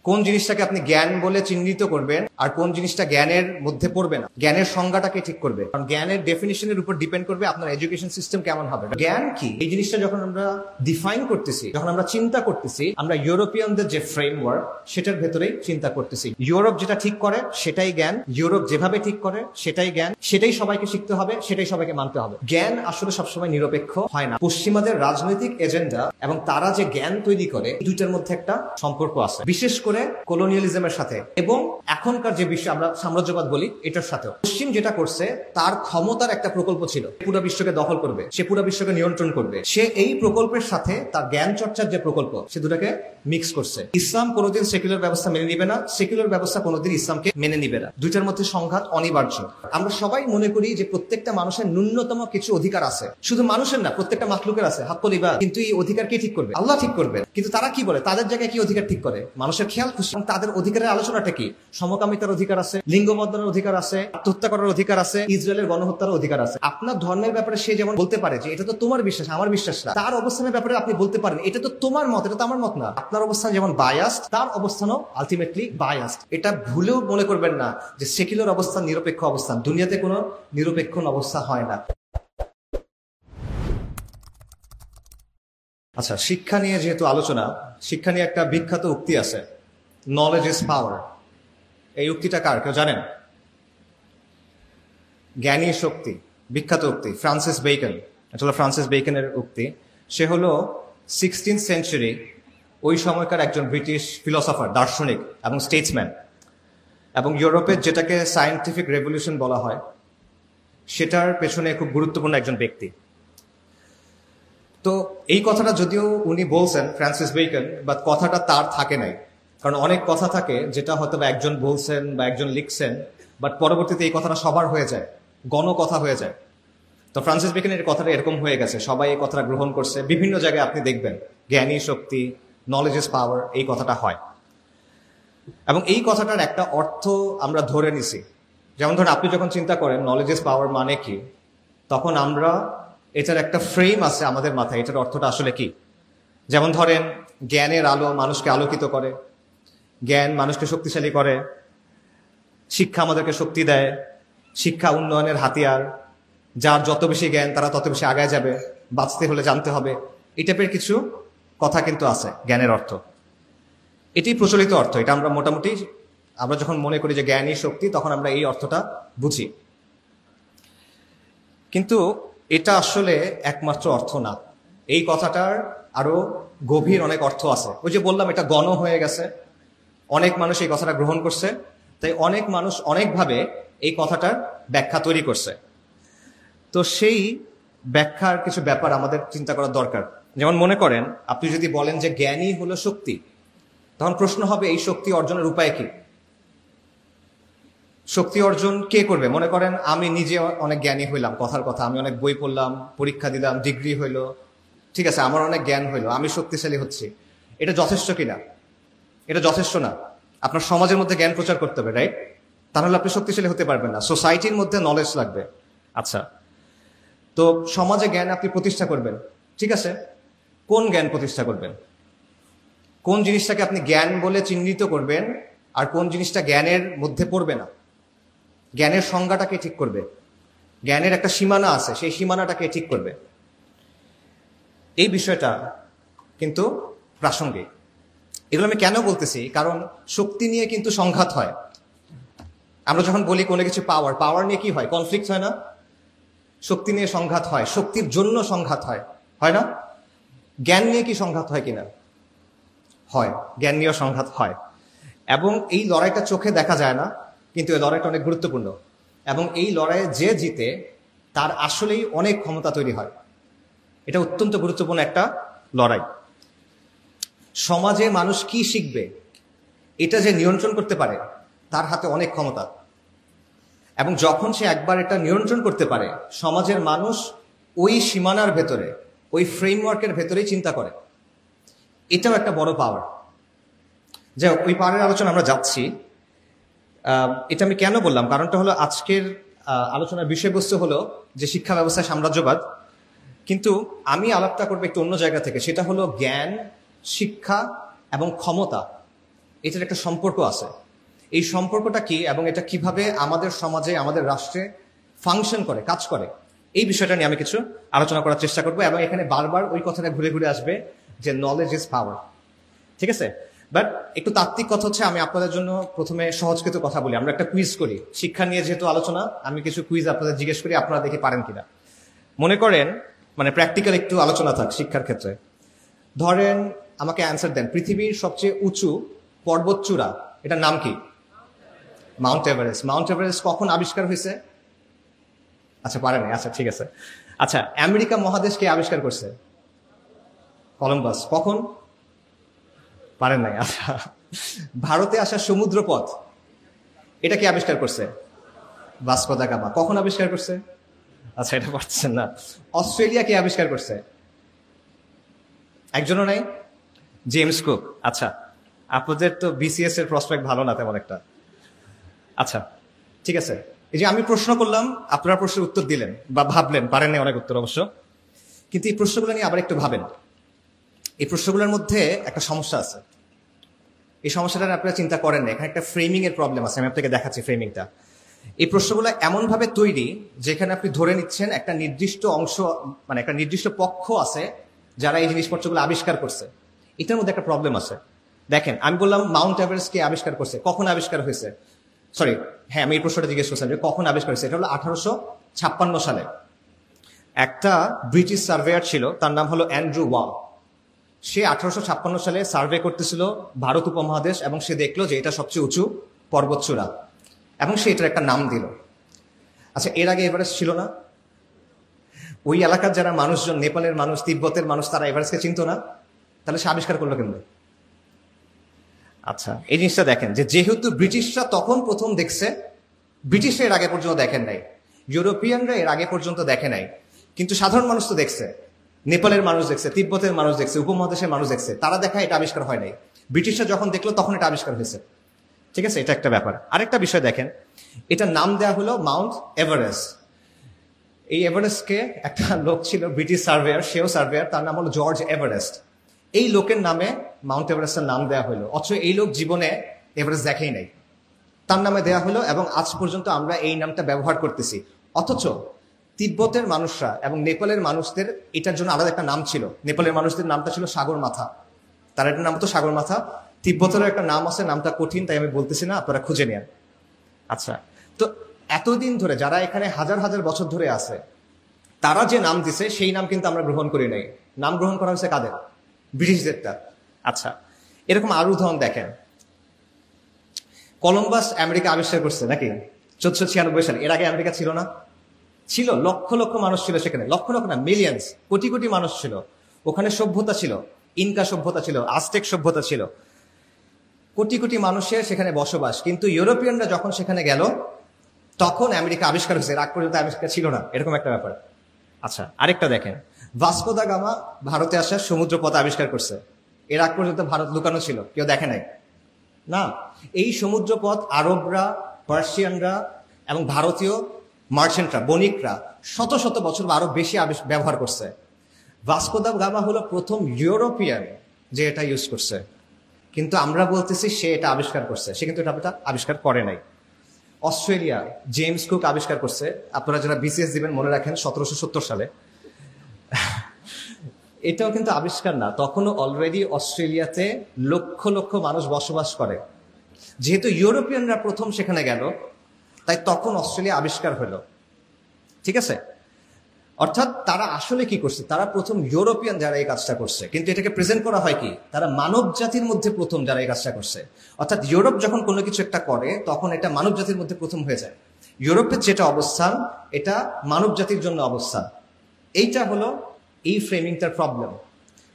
কোন জিনিসটাকে আপনি জ্ঞান বলে চিহ্নিত করবেন আর কোন জিনিসটা জ্ঞানের মধ্যে পড়বে না, জ্ঞানের সংজ্ঞাটাকে ঠিক করবে। কারণ জ্ঞানের ডেফিনিশনের উপর ডিপেন্ড করবে আপনার এডুকেশন সিস্টেম কেমন হবে। জ্ঞান কি এই জিনিসটা যখন আমরা ডিফাইন করতেছি, যখন আমরা চিন্তা করতেছি, আমরা ইউরোপিয়ানদের যে ফ্রেমওয়ার্ক সেটার ভেতরেই চিন্তা করতেছি। ইউরোপ যেটা ঠিক করে সেটাই জ্ঞান, ইউরোপ যেভাবে ঠিক করে সেটাই জ্ঞান, সেটাই সবাইকে শিখতে হবে, সেটাই সবাইকে মানতে হবে। জ্ঞান আসলে সবসময় নিরপেক্ষ হয় না। পশ্চিমাদের রাজনৈতিক এজেন্ডা এবং তারা যে জ্ঞান তৈরি করে দুইটার মধ্যে একটা সম্পর্ক আছে, বিশেষ করে কলোনিয়ালিজমের সাথে এবং এখনকার যে বিশ্ব আমরা সাম্রাজ্যবাদ বলি এটার সাথেও। পশ্চিম যেটা করছে তার ক্ষমতার একটা প্রকল্প ছিল, পুরো বিশ্বকে দখল করবে, সে পুরো বিশ্বকে নিয়ন্ত্রণ করবে। সে এই প্রকল্পের সাথে তার জ্ঞান চর্চার যে প্রকল্প সে দুটাকে মিক্স করছে। ইসলাম কোনোদিন সেকুলার ব্যবস্থা মেনে নিবে না, সেকুলার ব্যবস্থা কোনোদিন ইসলামকে মেনে নিবে না। দুইটার মধ্যে সংঘাত অনিবার্য। আমরা সবাই মনে করি যে প্রত্যেকটা মানুষের ন্যূনতম কিছু অধিকার আছে, শুধু মানুষের না, প্রত্যেকটা মাখলুকের আছে হাক্কুল ইবাদ। কিন্তু এই অধিকার কে ঠিক করবে? আল্লাহ ঠিক করবে। কিন্তু তারা কি বলে, তাদের জায়গায় কি অধিকার ঠিক করে? মানুষের খেয়াল খুশি। তাদের অধিকারের আলোচনাটা কি? সমকামিতার অধিকার আছে, লিঙ্গ বদলানোর অধিকার আছে, আত্মহত্যা করার অধিকার আছে, ইসরায়েলের গণহত্যার অধিকার আছে। আপনার ধর্মের ব্যাপারে সে যেমন বলতে পারে যে এটা তো তোমার বিশ্বাস, আমার বিশ্বাস না, তার অবস্থানের ব্যাপারে আপনি বলতে পারেন এটা তো তোমার মত, এটা তো আমার মত না। আপনার অবস্থান যেমন বায়াসড, তার অবস্থানও আলটিমেটলি বায়াসড। এটা ভুলেও মনে করবেন না যে সেকুলার অবস্থান নিরপেক্ষ অবস্থান। দুনিয়াতে কোনো নিরপেক্ষ অবস্থা হয় না। আচ্ছা, শিক্ষা নিয়ে যেহেতু আলোচনা, শিক্ষা নিয়ে একটা বিখ্যাত উক্তি আছে, নলেজ ইজ পাওয়ার। এই উক্তিটা কার, কেউ জানেন? জ্ঞানী শক্তি, বিখ্যাত উক্তি, ফ্রান্সিস বেকন। আসলে ফ্রান্সিস বেকনের উক্তি। সে হলো 16th সেঞ্চুরি ওই সময়কার একজন ব্রিটিশ ফিলসফার, দার্শনিক এবং স্টেটসম্যান, এবং ইউরোপের যেটাকে সায়েন্টিফিক রেভলিউশন বলা হয় সেটার পেছনে খুব গুরুত্বপূর্ণ একজন ব্যক্তি। তো এই কথাটা যদিও উনি বলছেন ফ্রান্সিস বেকন, বাট কথাটা তার থাকে নাই। কারণ অনেক কথা থাকে যেটা হয়তো বা একজন বলছেন বা একজন লিখছেন, বাট পরবর্তীতে এই কথাটা সবার হয়ে যায়, গণকথা হয়ে যায়। তো ফ্রান্সিস বেকনের কথাটা এরকম হয়ে গেছে, সবাই এই কথাটা গ্রহণ করছে। বিভিন্ন জায়গায় আপনি দেখবেন জ্ঞানী শক্তি, নলেজ ইজ পাওয়ার, এই কথাটা হয়। এবং এই কথাটার একটা অর্থ আমরা ধরে নিছি। যেমন ধরেন আপনি যখন চিন্তা করেন নলেজ ইজ পাওয়ার মানে কি, তখন আমরা এটার একটা ফ্রেম আছে আমাদের মাথায়, এটার অর্থটা আসলে কি। যেমন ধরেন জ্ঞানের আলো মানুষকে আলোকিত করে, জ্ঞান মানুষকে শক্তিশালী করে, শিক্ষা আমাদেরকে শক্তি দেয়, শিক্ষা উন্নয়নের হাতিয়ার, যার যত বেশি জ্ঞান তারা তত বেশি আগায় যাবে, বাঁচতে হলে জানতে হবে, এই টাইপের কিছু কথা কিন্তু আছে জ্ঞানের অর্থ। এটি প্রচলিত অর্থ, এটা আমরা মোটামুটি আমরা যখন মনে করি যে জ্ঞানই শক্তি তখন আমরা এই অর্থটা বুঝি। কিন্তু এটা আসলে একমাত্র অর্থ না, এই কথাটার আরো গভীর অনেক অর্থ আছে। ওই যে বললাম এটা গণ হয়ে গেছে, অনেক মানুষ এই কথাটা গ্রহণ করছে, তাই অনেক মানুষ অনেকভাবে এই কথাটার ব্যাখ্যা তৈরি করছে। তো সেই ব্যাখ্যার কিছু ব্যাপার আমাদের চিন্তা করার দরকার। যেমন মনে করেন আপনি যদি বলেন যে জ্ঞানই হলো শক্তি, তখন প্রশ্ন হবে এই শক্তি অর্জনের উপায় কি? শক্তি অর্জন কে করবে? মনে করেন আমি নিজে অনেক জ্ঞানী হইলাম, কথার কথা, আমি অনেক বই পড়লাম, পরীক্ষা দিলাম, ডিগ্রি হইলো, ঠিক আছে, আমার অনেক জ্ঞান হইলো, আমি শক্তিশালী হচ্ছি। এটা যথেষ্ট কিনা? এটা যথেষ্ট না। আপনার সমাজের মধ্যে জ্ঞান প্রচার করতে হবে, রাইট? তাহলে আপনি শক্তিশালী হতে পারবেন না। সোসাইটির মধ্যে নলেজ লাগবে। আচ্ছা, তো সমাজে জ্ঞান আপনি প্রতিষ্ঠা করবেন, ঠিক আছে, কোন জ্ঞান প্রতিষ্ঠা করবেন? কোন জিনিসটাকে আপনি জ্ঞান বলে চিহ্নিত করবেন আর কোন জিনিসটা জ্ঞানের মধ্যে পড়বে না, জ্ঞানের সংজ্ঞাটাকে ঠিক করবে। জ্ঞানের একটা সীমানা আছে, সেই সীমানাটাকে ঠিক করবে। এই বিষয়টা কিন্তু প্রাসঙ্গিক। এগুলো আমি কেন বলতেছি, কারণ শক্তি নিয়ে কিন্তু সংঘাত হয়। আমরা যখন বলি কোনো কিছু পাওয়ার, পাওয়ার নিয়ে কি হয়? কনফ্লিক্ট হয় না? শক্তি নিয়ে সংঘাত হয়, শক্তির জন্য সংঘাত হয়, হয় না? জ্ঞান নিয়ে কি সংঘাত হয় কিনা? হয়, জ্ঞান নিয়েও সংঘাত হয়। এবং এই লড়াইটা চোখে দেখা যায় না, কিন্তু এই লড়াইটা অনেক গুরুত্বপূর্ণ। এবং এই লড়াইয়ে যে জিতে তার আসলেই অনেক ক্ষমতা তৈরি হয়। এটা অত্যন্ত গুরুত্বপূর্ণ একটা লড়াই। সমাজে মানুষ কি শিখবে এটা যে নিয়ন্ত্রণ করতে পারে তার হাতে অনেক ক্ষমতা। এবং যখন সে একবার এটা নিয়ন্ত্রণ করতে পারে, সমাজের মানুষ ওই সীমানার ভেতরে, ওই ফ্রেমওয়ার্কের ভেতরেই চিন্তা করে। এটাও একটা বড় পাওয়ার। যাই হোক, ওই পাওয়ারের আলোচনা আমরা যাচ্ছি। এটা আমি কেন বললাম, কারণটা হলো আজকের আলোচনার বিষয়বস্তু হলো যে শিক্ষা ব্যবস্থায় সাম্রাজ্যবাদ, কিন্তু আমি আলাপটা করবো একটু অন্য জায়গা থেকে। সেটা হলো জ্ঞান, শিক্ষা এবং ক্ষমতা, এটার একটা সম্পর্ক আছে। এই সম্পর্কটা কি এবং এটা কিভাবে আমাদের সমাজে আমাদের রাষ্ট্রে ফাংশন করে, কাজ করে, এই বিষয়টা নিয়ে আমি কিছু আলোচনা করার চেষ্টা করবো। এবং এখানে বারবার ওই কথাটা ঘুরে ঘুরে আসবে যে নলেজ ইজ পাওয়ার। ঠিক আছে, বাট একটু তাত্ত্বিক কথা হচ্ছে, আমি আপনাদের জন্য প্রথমে সহজকৃত কথা বলি। আমরা একটা কুইজ করি, শিক্ষা নিয়ে যেহেতু আলোচনা, আমি কিছু কুইজ আপনাদের জিজ্ঞেস করি, আপনারা দেখি পারেন কিনা। মনে করেন মানে প্র্যাকটিক্যাল একটু আলোচনা থাক শিক্ষার ক্ষেত্রে। ধরেন আমাকে অ্যান্সার দেন, পৃথিবীর সবচেয়ে উঁচু পর্বতচূড়া এটার নাম কি? Mount Everest. মাউন্ট এভারেস্ট কখন আবিষ্কার হয়েছে? আচ্ছা পারেন, আচ্ছা ঠিক আছে। আচ্ছা, আমেরিকা মহাদেশ কে আবিষ্কার করছে? কলম্বাস। কখন? পারেন নাই। আচ্ছা, ভারতে আসা সমুদ্র পথ এটা কি আবিষ্কার করছে? Vasco da Gama. কখন আবিষ্কার করছে? আচ্ছা এটা পারছেন না। অস্ট্রেলিয়া কে আবিষ্কার করছে? একজনও নাই? James cook. আচ্ছা, আপনাদের তো বিসিএস এর প্রসপেক্ট ভালো না তেমন একটা। আচ্ছা ঠিক আছে, এই যে আমি প্রশ্ন করলাম, আপনারা প্রশ্নের উত্তর দিলেন বা ভাবলেন, পারেন না অনেক উত্তর অবশ্য, কিন্তু এই প্রশ্নগুলো নিয়ে আবার একটু ভাবেন। এই প্রশ্নগুলোর মধ্যে একটা সমস্যা আছে। এই সমস্যাটা আপনারা চিন্তা করেন না, এখানে একটা ফ্রেমিং এর প্রবলেম আছে। আমি আপনাকে দেখাচ্ছি ফ্রেমিংটা। এই প্রশ্নগুলো এমন ভাবে তৈরি যেখানে আপনি ধরে নিচ্ছেন একটা নির্দিষ্ট অংশ, মানে একটা নির্দিষ্ট পক্ষ আছে যারা এই জিনিসপত্রগুলো আবিষ্কার করছে। এটার মধ্যে একটা প্রবলেম আছে। দেখেন, আমি বললাম মাউন্ট এভারেস্ট কে আবিষ্কার করছে, কখন আবিষ্কার হয়েছে? সরি, হ্যাঁ আমি এই প্রশ্নটা জিজ্ঞেস করছিলাম যে কখন আবিষ্কার হয়েছে। এটা হলো 1856 সালে। একটা ব্রিটিশ সার্ভেয়ার ছিল, তার নাম হলো অ্যান্ড্রু ওয়াল। সে 1856 সালে সার্ভে করতেছিল ভারত উপমহাদেশ, এবং সে দেখলো যে এটা সবচেয়ে উঁচু পর্বতচূড়া, এবং সে এটার একটা নাম দিল। আচ্ছা, এর আগে এভারেস্ট ছিল না? ওই এলাকার যারা মানুষজন, নেপালের মানুষ, তিব্বতের মানুষ, তারা এভারেস্টকে চিনতো না? তাহলে সে আবিষ্কার করলো কেন? আচ্ছা, এই জিনিসটা দেখেন যে যেহেতু ব্রিটিশরা তখন প্রথম দেখছে, ব্রিটিশরা এর আগে পর্যন্ত দেখেন নাই, ইউরোপিয়ানরা এর আগে পর্যন্ত দেখে নাই, কিন্তু সাধারণ মানুষ তো দেখছে, নেপালের মানুষ দেখছে, তিব্বতের মানুষ দেখছে, উপমহাদেশের মানুষ দেখছে, তারা দেখা এটা আবিষ্কার হয় নাই। ব্রিটিশরা যখন দেখলো তখন এটা আবিষ্কার হয়েছে। ঠিক আছে, এটা একটা ব্যাপার। আরেকটা বিষয় দেখেন, এটার নাম দেওয়া হলো মাউন্ট এভারেস্ট। এই এভারেস্টকে একটা লোক ছিল, ব্রিটিশ সার্ভেয়ার, সেও সার্ভেয়ার, তার নাম হলো জর্জ এভারেস্ট। এই লোকের নামে মাউন্ট এভারেস্টের নাম দেওয়া হলো, অথচ এই লোক জীবনে এভারেস্ট দেখেই নাই, তার নামে দেওয়া হলো, এবং আজ পর্যন্ত আমরা এই নামটা ব্যবহার করতেছি। অথচ তিব্বতের মানুষরা এবং নেপালের মানুষদের এটার জন্য আলাদা একটা নাম ছিল। নেপালের মানুষদের নামটা ছিল সাগর মাথা, তার একটা নাম তো সাগর মাথা। তিব্বতেরও একটা নাম আছে, নামটা কঠিন, তাই আমি বলতেছি না, আপনারা খুঁজে নেন। আচ্ছা, তো এতদিন ধরে যারা এখানে হাজার হাজার বছর ধরে আছে, তারা যে নাম দিছে সেই নাম কিন্তু আমরা গ্রহণ করি নাই। নাম গ্রহণ করা হয়েছে কাদের? ব্রিটিশদেরটা। আচ্ছা, এরকম আরো উদাহরণ দেখেন। কলম্বাস আমেরিকা আবিষ্কার করছে নাকি 1496 সালে? এর আগে আমেরিকা ছিল না? ছিল, লক্ষ লক্ষ মানুষ ছিল সেখানে, লক্ষ লক্ষ না, মিলিয়ন্স, কোটি কোটি মানুষ ছিল ওখানে। সভ্যতা ছিল, ইনকা সভ্যতা ছিল, আজটেক সভ্যতা ছিল, কোটি কোটি মানুষের সেখানে বসবাস। কিন্তু ইউরোপিয়ানরা যখন সেখানে গেল তখন আমেরিকা আবিষ্কার হয়েছে, আগ পর্যন্ত আমেরিকা ছিল না, এরকম একটা ব্যাপার। আচ্ছা, আরেকটা দেখেন, ভাস্কো দা গামা ভারতে আসার সমুদ্র পথ আবিষ্কার করছে। এর আগ পর্যন্ত ভারত লুকানো ছিল, কেউ দেখে নাই না। এই সমুদ্র পথ আরবরা, পার্সিয়ানরা এবং ভারতীয় মার্চেন্টরা, বণিকরা শত শত বছর বা আরো বেশি ব্যবহার করছে। ভাস্কো দা গামা হলো প্রথম ইউরোপিয়ান যে এটা ইউজ করছে, কিন্তু আমরা বলতেছি সে এটা আবিষ্কার করছে, সে কিন্তু এটা আবিষ্কার করে নাই। অস্ট্রেলিয়া জেমস কুক আবিষ্কার করছে, আপনারা যারা বিসিএস দিবেন মনে রাখেন 1770 সালে। এটাও কিন্তু আবিষ্কার না, তখনও অলরেডি অস্ট্রেলিয়াতে লক্ষ লক্ষ মানুষ বসবাস করে। যেহেতু ইউরোপিয়ানরা প্রথম সেখানে গেল, তাই তখন অস্ট্রেলিয়া আবিষ্কার হলো। ঠিক আছে, অর্থাৎ তারা আসলে কি করছে, তারা প্রথম ইউরোপিয়ান যারা এই কাজটা করছে, কিন্তু এটাকে প্রেজেন্ট করা হয় কি, তারা মানব জাতির মধ্যে প্রথম যারা এই কাজটা করছে। অর্থাৎ ইউরোপ যখন কোনো কিছু একটা করে তখন এটা মানব জাতির মধ্যে প্রথম হয়ে যায়। ইউরোপের যেটা অবস্থান এটা মানব জাতির জন্য অবস্থান। এইটা হলো এই ফ্রেমিংটার প্রবলেম।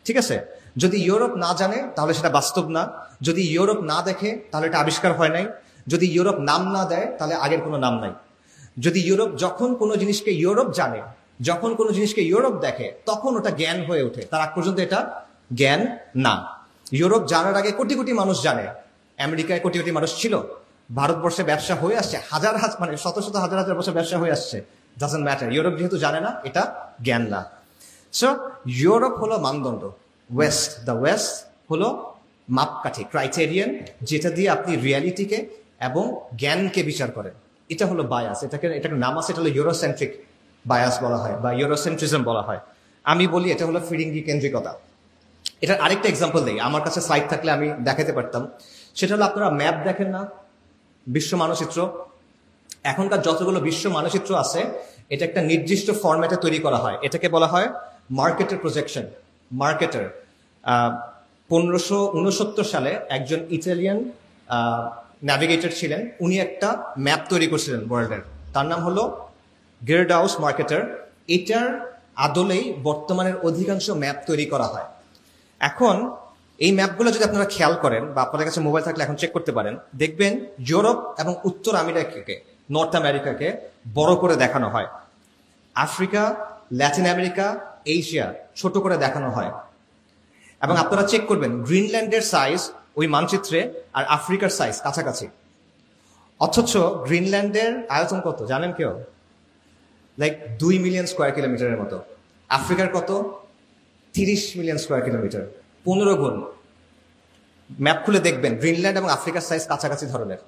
ঠিক আছে, যদি ইউরোপ না জানে তাহলে সেটা বাস্তব না, যদি ইউরোপ না দেখে তাহলে এটা আবিষ্কার হয় নাই, যদি ইউরোপ নাম না দেয় তাহলে আগের কোনো নাম নাই, যদি ইউরোপ যখন কোনো জিনিসকে ইউরোপ জানে, যখন কোনো জিনিসকে ইউরোপ দেখে তখন ওটা জ্ঞান হয়ে ওঠে, তার আগ পর্যন্ত এটা জ্ঞান না। ইউরোপ জানার আগে কোটি কোটি মানুষ জানে, আমেরিকায় কোটি কোটি মানুষ ছিল, ভারতবর্ষে ব্যবসা হয়ে আসছে হাজার হাজার, মানে শত শত হাজার হাজার বছর ব্যবসা হয়ে আসছে, ডাজন্ট ম্যাটার। ইউরোপ যেহেতু জানে না, এটা জ্ঞান না। সো ইউরোপ হলো মানদণ্ড, ওয়েস্ট, দ্য ওয়েস্ট হলো মাপকাঠি, ক্রাইটেরিয়ান, যেটা দিয়ে আপনি রিয়ালিটিকে এবং জ্ঞানকে বিচার করেন। এটা হলো বায়াস। এটাকে নাম আছে, এটা হলো ইউরোসেন্ট্রিক বায়াস বলা হয় বা ইউরোসেন্ট্রিজম বলা হয়। আমি বলি এটা হলো ফিরিঙ্গি কেন্দ্রিকতা। এটার আরেকটা এক্সাম্পল দেই, আমার কাছে স্লাইড থাকলে আমি দেখাতে পারতাম। সেটা হলো আপনারা ম্যাপ দেখেন না, বিশ্ব মানচিত্র। এখনকার যতগুলো বিশ্ব মানচিত্র আছে এটা একটা নির্দিষ্ট ফরম্যাটে তৈরি করা হয়, এটাকে বলা হয় মার্কেটের প্রজেকশন। মার্কেটার 1569 সালে একজন ইটালিয়ান ন্যাভিগেটর ছিলেন, উনি একটা ম্যাপ তৈরি করছিলেন ওয়ার্ল্ডের, তার নাম হলো গেরডাউস মার্কেটার। এটার আদলেই বর্তমানের অধিকাংশ ম্যাপ তৈরি করা হয়। এখন এই ম্যাপগুলো যদি আপনারা খেয়াল করেন বা আপনাদের কাছে মোবাইল থাকলে এখন চেক করতে পারেন, দেখবেন ইউরোপ এবং উত্তর আমেরিকাকে, নর্থ আমেরিকাকে বড় করে দেখানো হয়, আফ্রিকা, ল্যাটিন আমেরিকা, এশিয়া ছোট করে দেখানো হয়। এবং আপনারা চেক করবেন গ্রিনল্যান্ডের সাইজ ওই মানচিত্রে আর আফ্রিকার সাইজ কাছাকাছি, অথচ গ্রিনল্যান্ডের আয়তন কত জানেন কেউ? লাইক 2 মিলিয়ন স্কোয়ার কিলোমিটারের মতো। আফ্রিকার কত? 30 মিলিয়ন স্কোয়ার কিলোমিটার, 15 গুণ। ম্যাপ খুলে দেখবেন গ্রিনল্যান্ড এবং আফ্রিকার সাইজ কাছাকাছি ধরনের।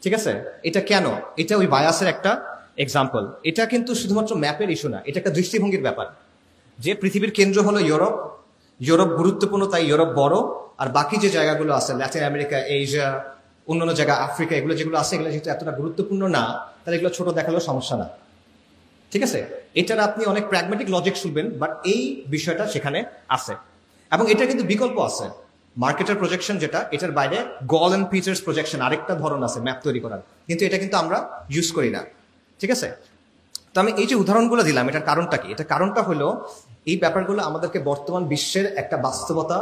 ঠিক আছে, এটা কেন? এটা ওই বায়াসের একটা এক্সাম্পল। এটা কিন্তু শুধুমাত্র ম্যাপের ইস্যু না, এটা একটা দৃষ্টিভঙ্গির ব্যাপার। যে পৃথিবীর কেন্দ্র হলো ইউরোপ, ইউরোপ গুরুত্বপূর্ণ তাই ইউরোপ বড়, আর বাকি যে জায়গাগুলো আছে ল্যাটিন আমেরিকা, এশিয়া, অন্যান্য জায়গা আফ্রিকা, এগুলো যেগুলো আছে এগুলো যেহেতু এতটা গুরুত্বপূর্ণ না, তাহলে এগুলো ছোট দেখালেও সমস্যা না। ঠিক আছে, এটার আপনি অনেক প্র্যাগমেটিক লজিক শুনবেন, বাট এই বিষয়টা সেখানে আছে। এবং এটা কিন্তু বিকল্প আছে। মার্কেটের প্রজেকশন যেটা, এটার বাইরে গল এন্ড পিটার্স প্রজেকশন আরেকটা ধরন আছে ম্যাপ তৈরি করার, কিন্তু এটা কিন্তু আমরা ইউজ করি না। ঠিক আছে, তো আমি এই যে উদাহরণগুলো দিলাম, এটার কারণটা কি? এটা কারণটা হলো এই ব্যাপারগুলো আমাদেরকে বর্তমান বিশ্বের একটা বাস্তবতা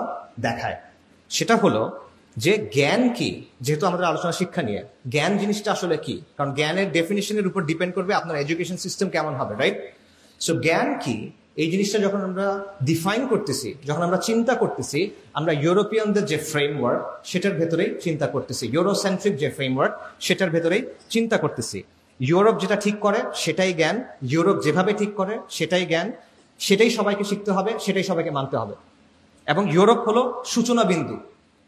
দেখায়। সেটা হলো যে জ্ঞান কি, যেহেতু আমাদের আলোচনা শিক্ষা নিয়ে, জ্ঞান জিনিসটা আসলে কি? কারণ জ্ঞানের ডেফিনিশনের উপর ডিপেন্ড করবে আপনার এডুকেশন সিস্টেম কেমন হবে, রাইট? সো জ্ঞান কি এই জিনিসটা যখন আমরা ডিফাইন করতেছি, যখন আমরা চিন্তা করতেছি, আমরা ইউরোপিয়ানদের যে ফ্রেমওয়ার্ক সেটার ভেতরেই চিন্তা করতেছি, ইউরোসেন্ট্রিক যে ফ্রেমওয়ার্ক সেটার ভেতরেই চিন্তা করতেছি। ইউরোপ যেটা ঠিক করে সেটাই জ্ঞান, ইউরোপ যেভাবে ঠিক করে সেটাই জ্ঞান, সেটাই সবাইকে শিখতে হবে, সেটাই সবাইকে মানতে হবে। এবং ইউরোপ হলো সূচনা বিন্দু,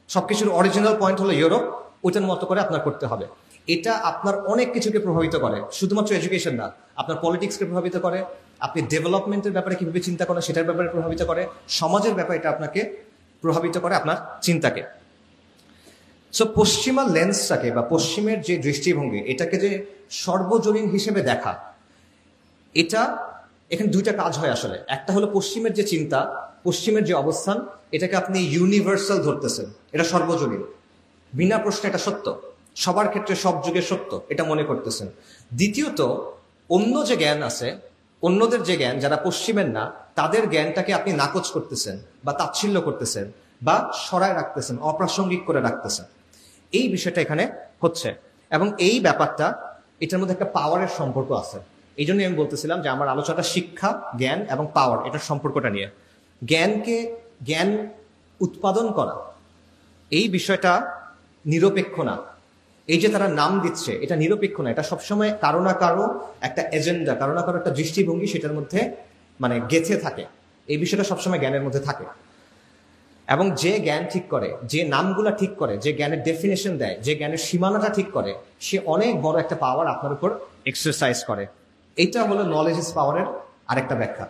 সবকিছুর অরিজিনাল পয়েন্ট হলো ইউরোপ, ওইটার মতো করে আপনার করতে হবে। এটা আপনার অনেক কিছুকে প্রভাবিত করে, শুধুমাত্র এডুকেশন না, আপনার পলিটিক্সকে প্রভাবিত করে, আপনি ডেভেলপমেন্টের ব্যাপারে কিভাবে চিন্তা করেন সেটার ব্যাপারে প্রভাবিত করে, সমাজের ব্যাপারে এটা আপনাকে প্রভাবিত করে, আপনার চিন্তাকে। সো পশ্চিমা লেন্সটাকে বা পশ্চিমের যে দৃষ্টিভঙ্গি, এটাকে যে সর্বজনীন হিসেবে দেখা, এটা এখানে দুইটা কাজ হয় আসলে। একটা হলো পশ্চিমের যে চিন্তা, পশ্চিমের যে অবস্থান, এটাকে আপনি ইউনিভার্সাল ধরতেছেন, এটা সর্বজনীন, বিনা প্রশ্নে এটা সত্য, সবার ক্ষেত্রে সব যুগে সত্য, এটা মনে করতেছেন। দ্বিতীয়ত, অন্য যে জ্ঞান আছে, অন্যদের যে জ্ঞান, যারা পশ্চিমের না, তাদের জ্ঞানটাকে আপনি নাকচ করতেছেন বা তাচ্ছিল্য করতেছেন বা সরায় রাখতেছেন, অপ্রাসঙ্গিক করে রাখতেছেন। এই বিষয়টা এখানে হচ্ছে। এবং এই ব্যাপারটা, এটার মধ্যে একটা পাওয়ারের সম্পর্ক আছে। এই জন্যই আমি বলতেছিলাম যে আমার আলোচনাটা শিক্ষা, জ্ঞান এবং পাওয়ার, এটার সম্পর্কটা নিয়ে। জ্ঞান উৎপাদন করা, এই বিষয়টা নিরপেক্ষ না। এই যে তারা নাম দিচ্ছে, এটা নিরপেক্ষ না, এটা সবসময় কারো না কারো একটা এজেন্ডা, কারো না কারো একটা দৃষ্টিভঙ্গি সেটার মধ্যে মানে গেঁথে থাকে। এই বিষয়টা সবসময় জ্ঞানের মধ্যে থাকে। এবং যে জ্ঞান ঠিক করে, যে নামগুলা ঠিক করে, যে জ্ঞানের ডেফিনেশন দেয়, যে জ্ঞানের সীমানাটা ঠিক করে, সে অনেক বড় একটা পাওয়ার আপনার উপর এক্সারসাইজ করে। এইটা হলো নলেজ ইজ পাওয়ারের আরেকটা ব্যাখ্যা।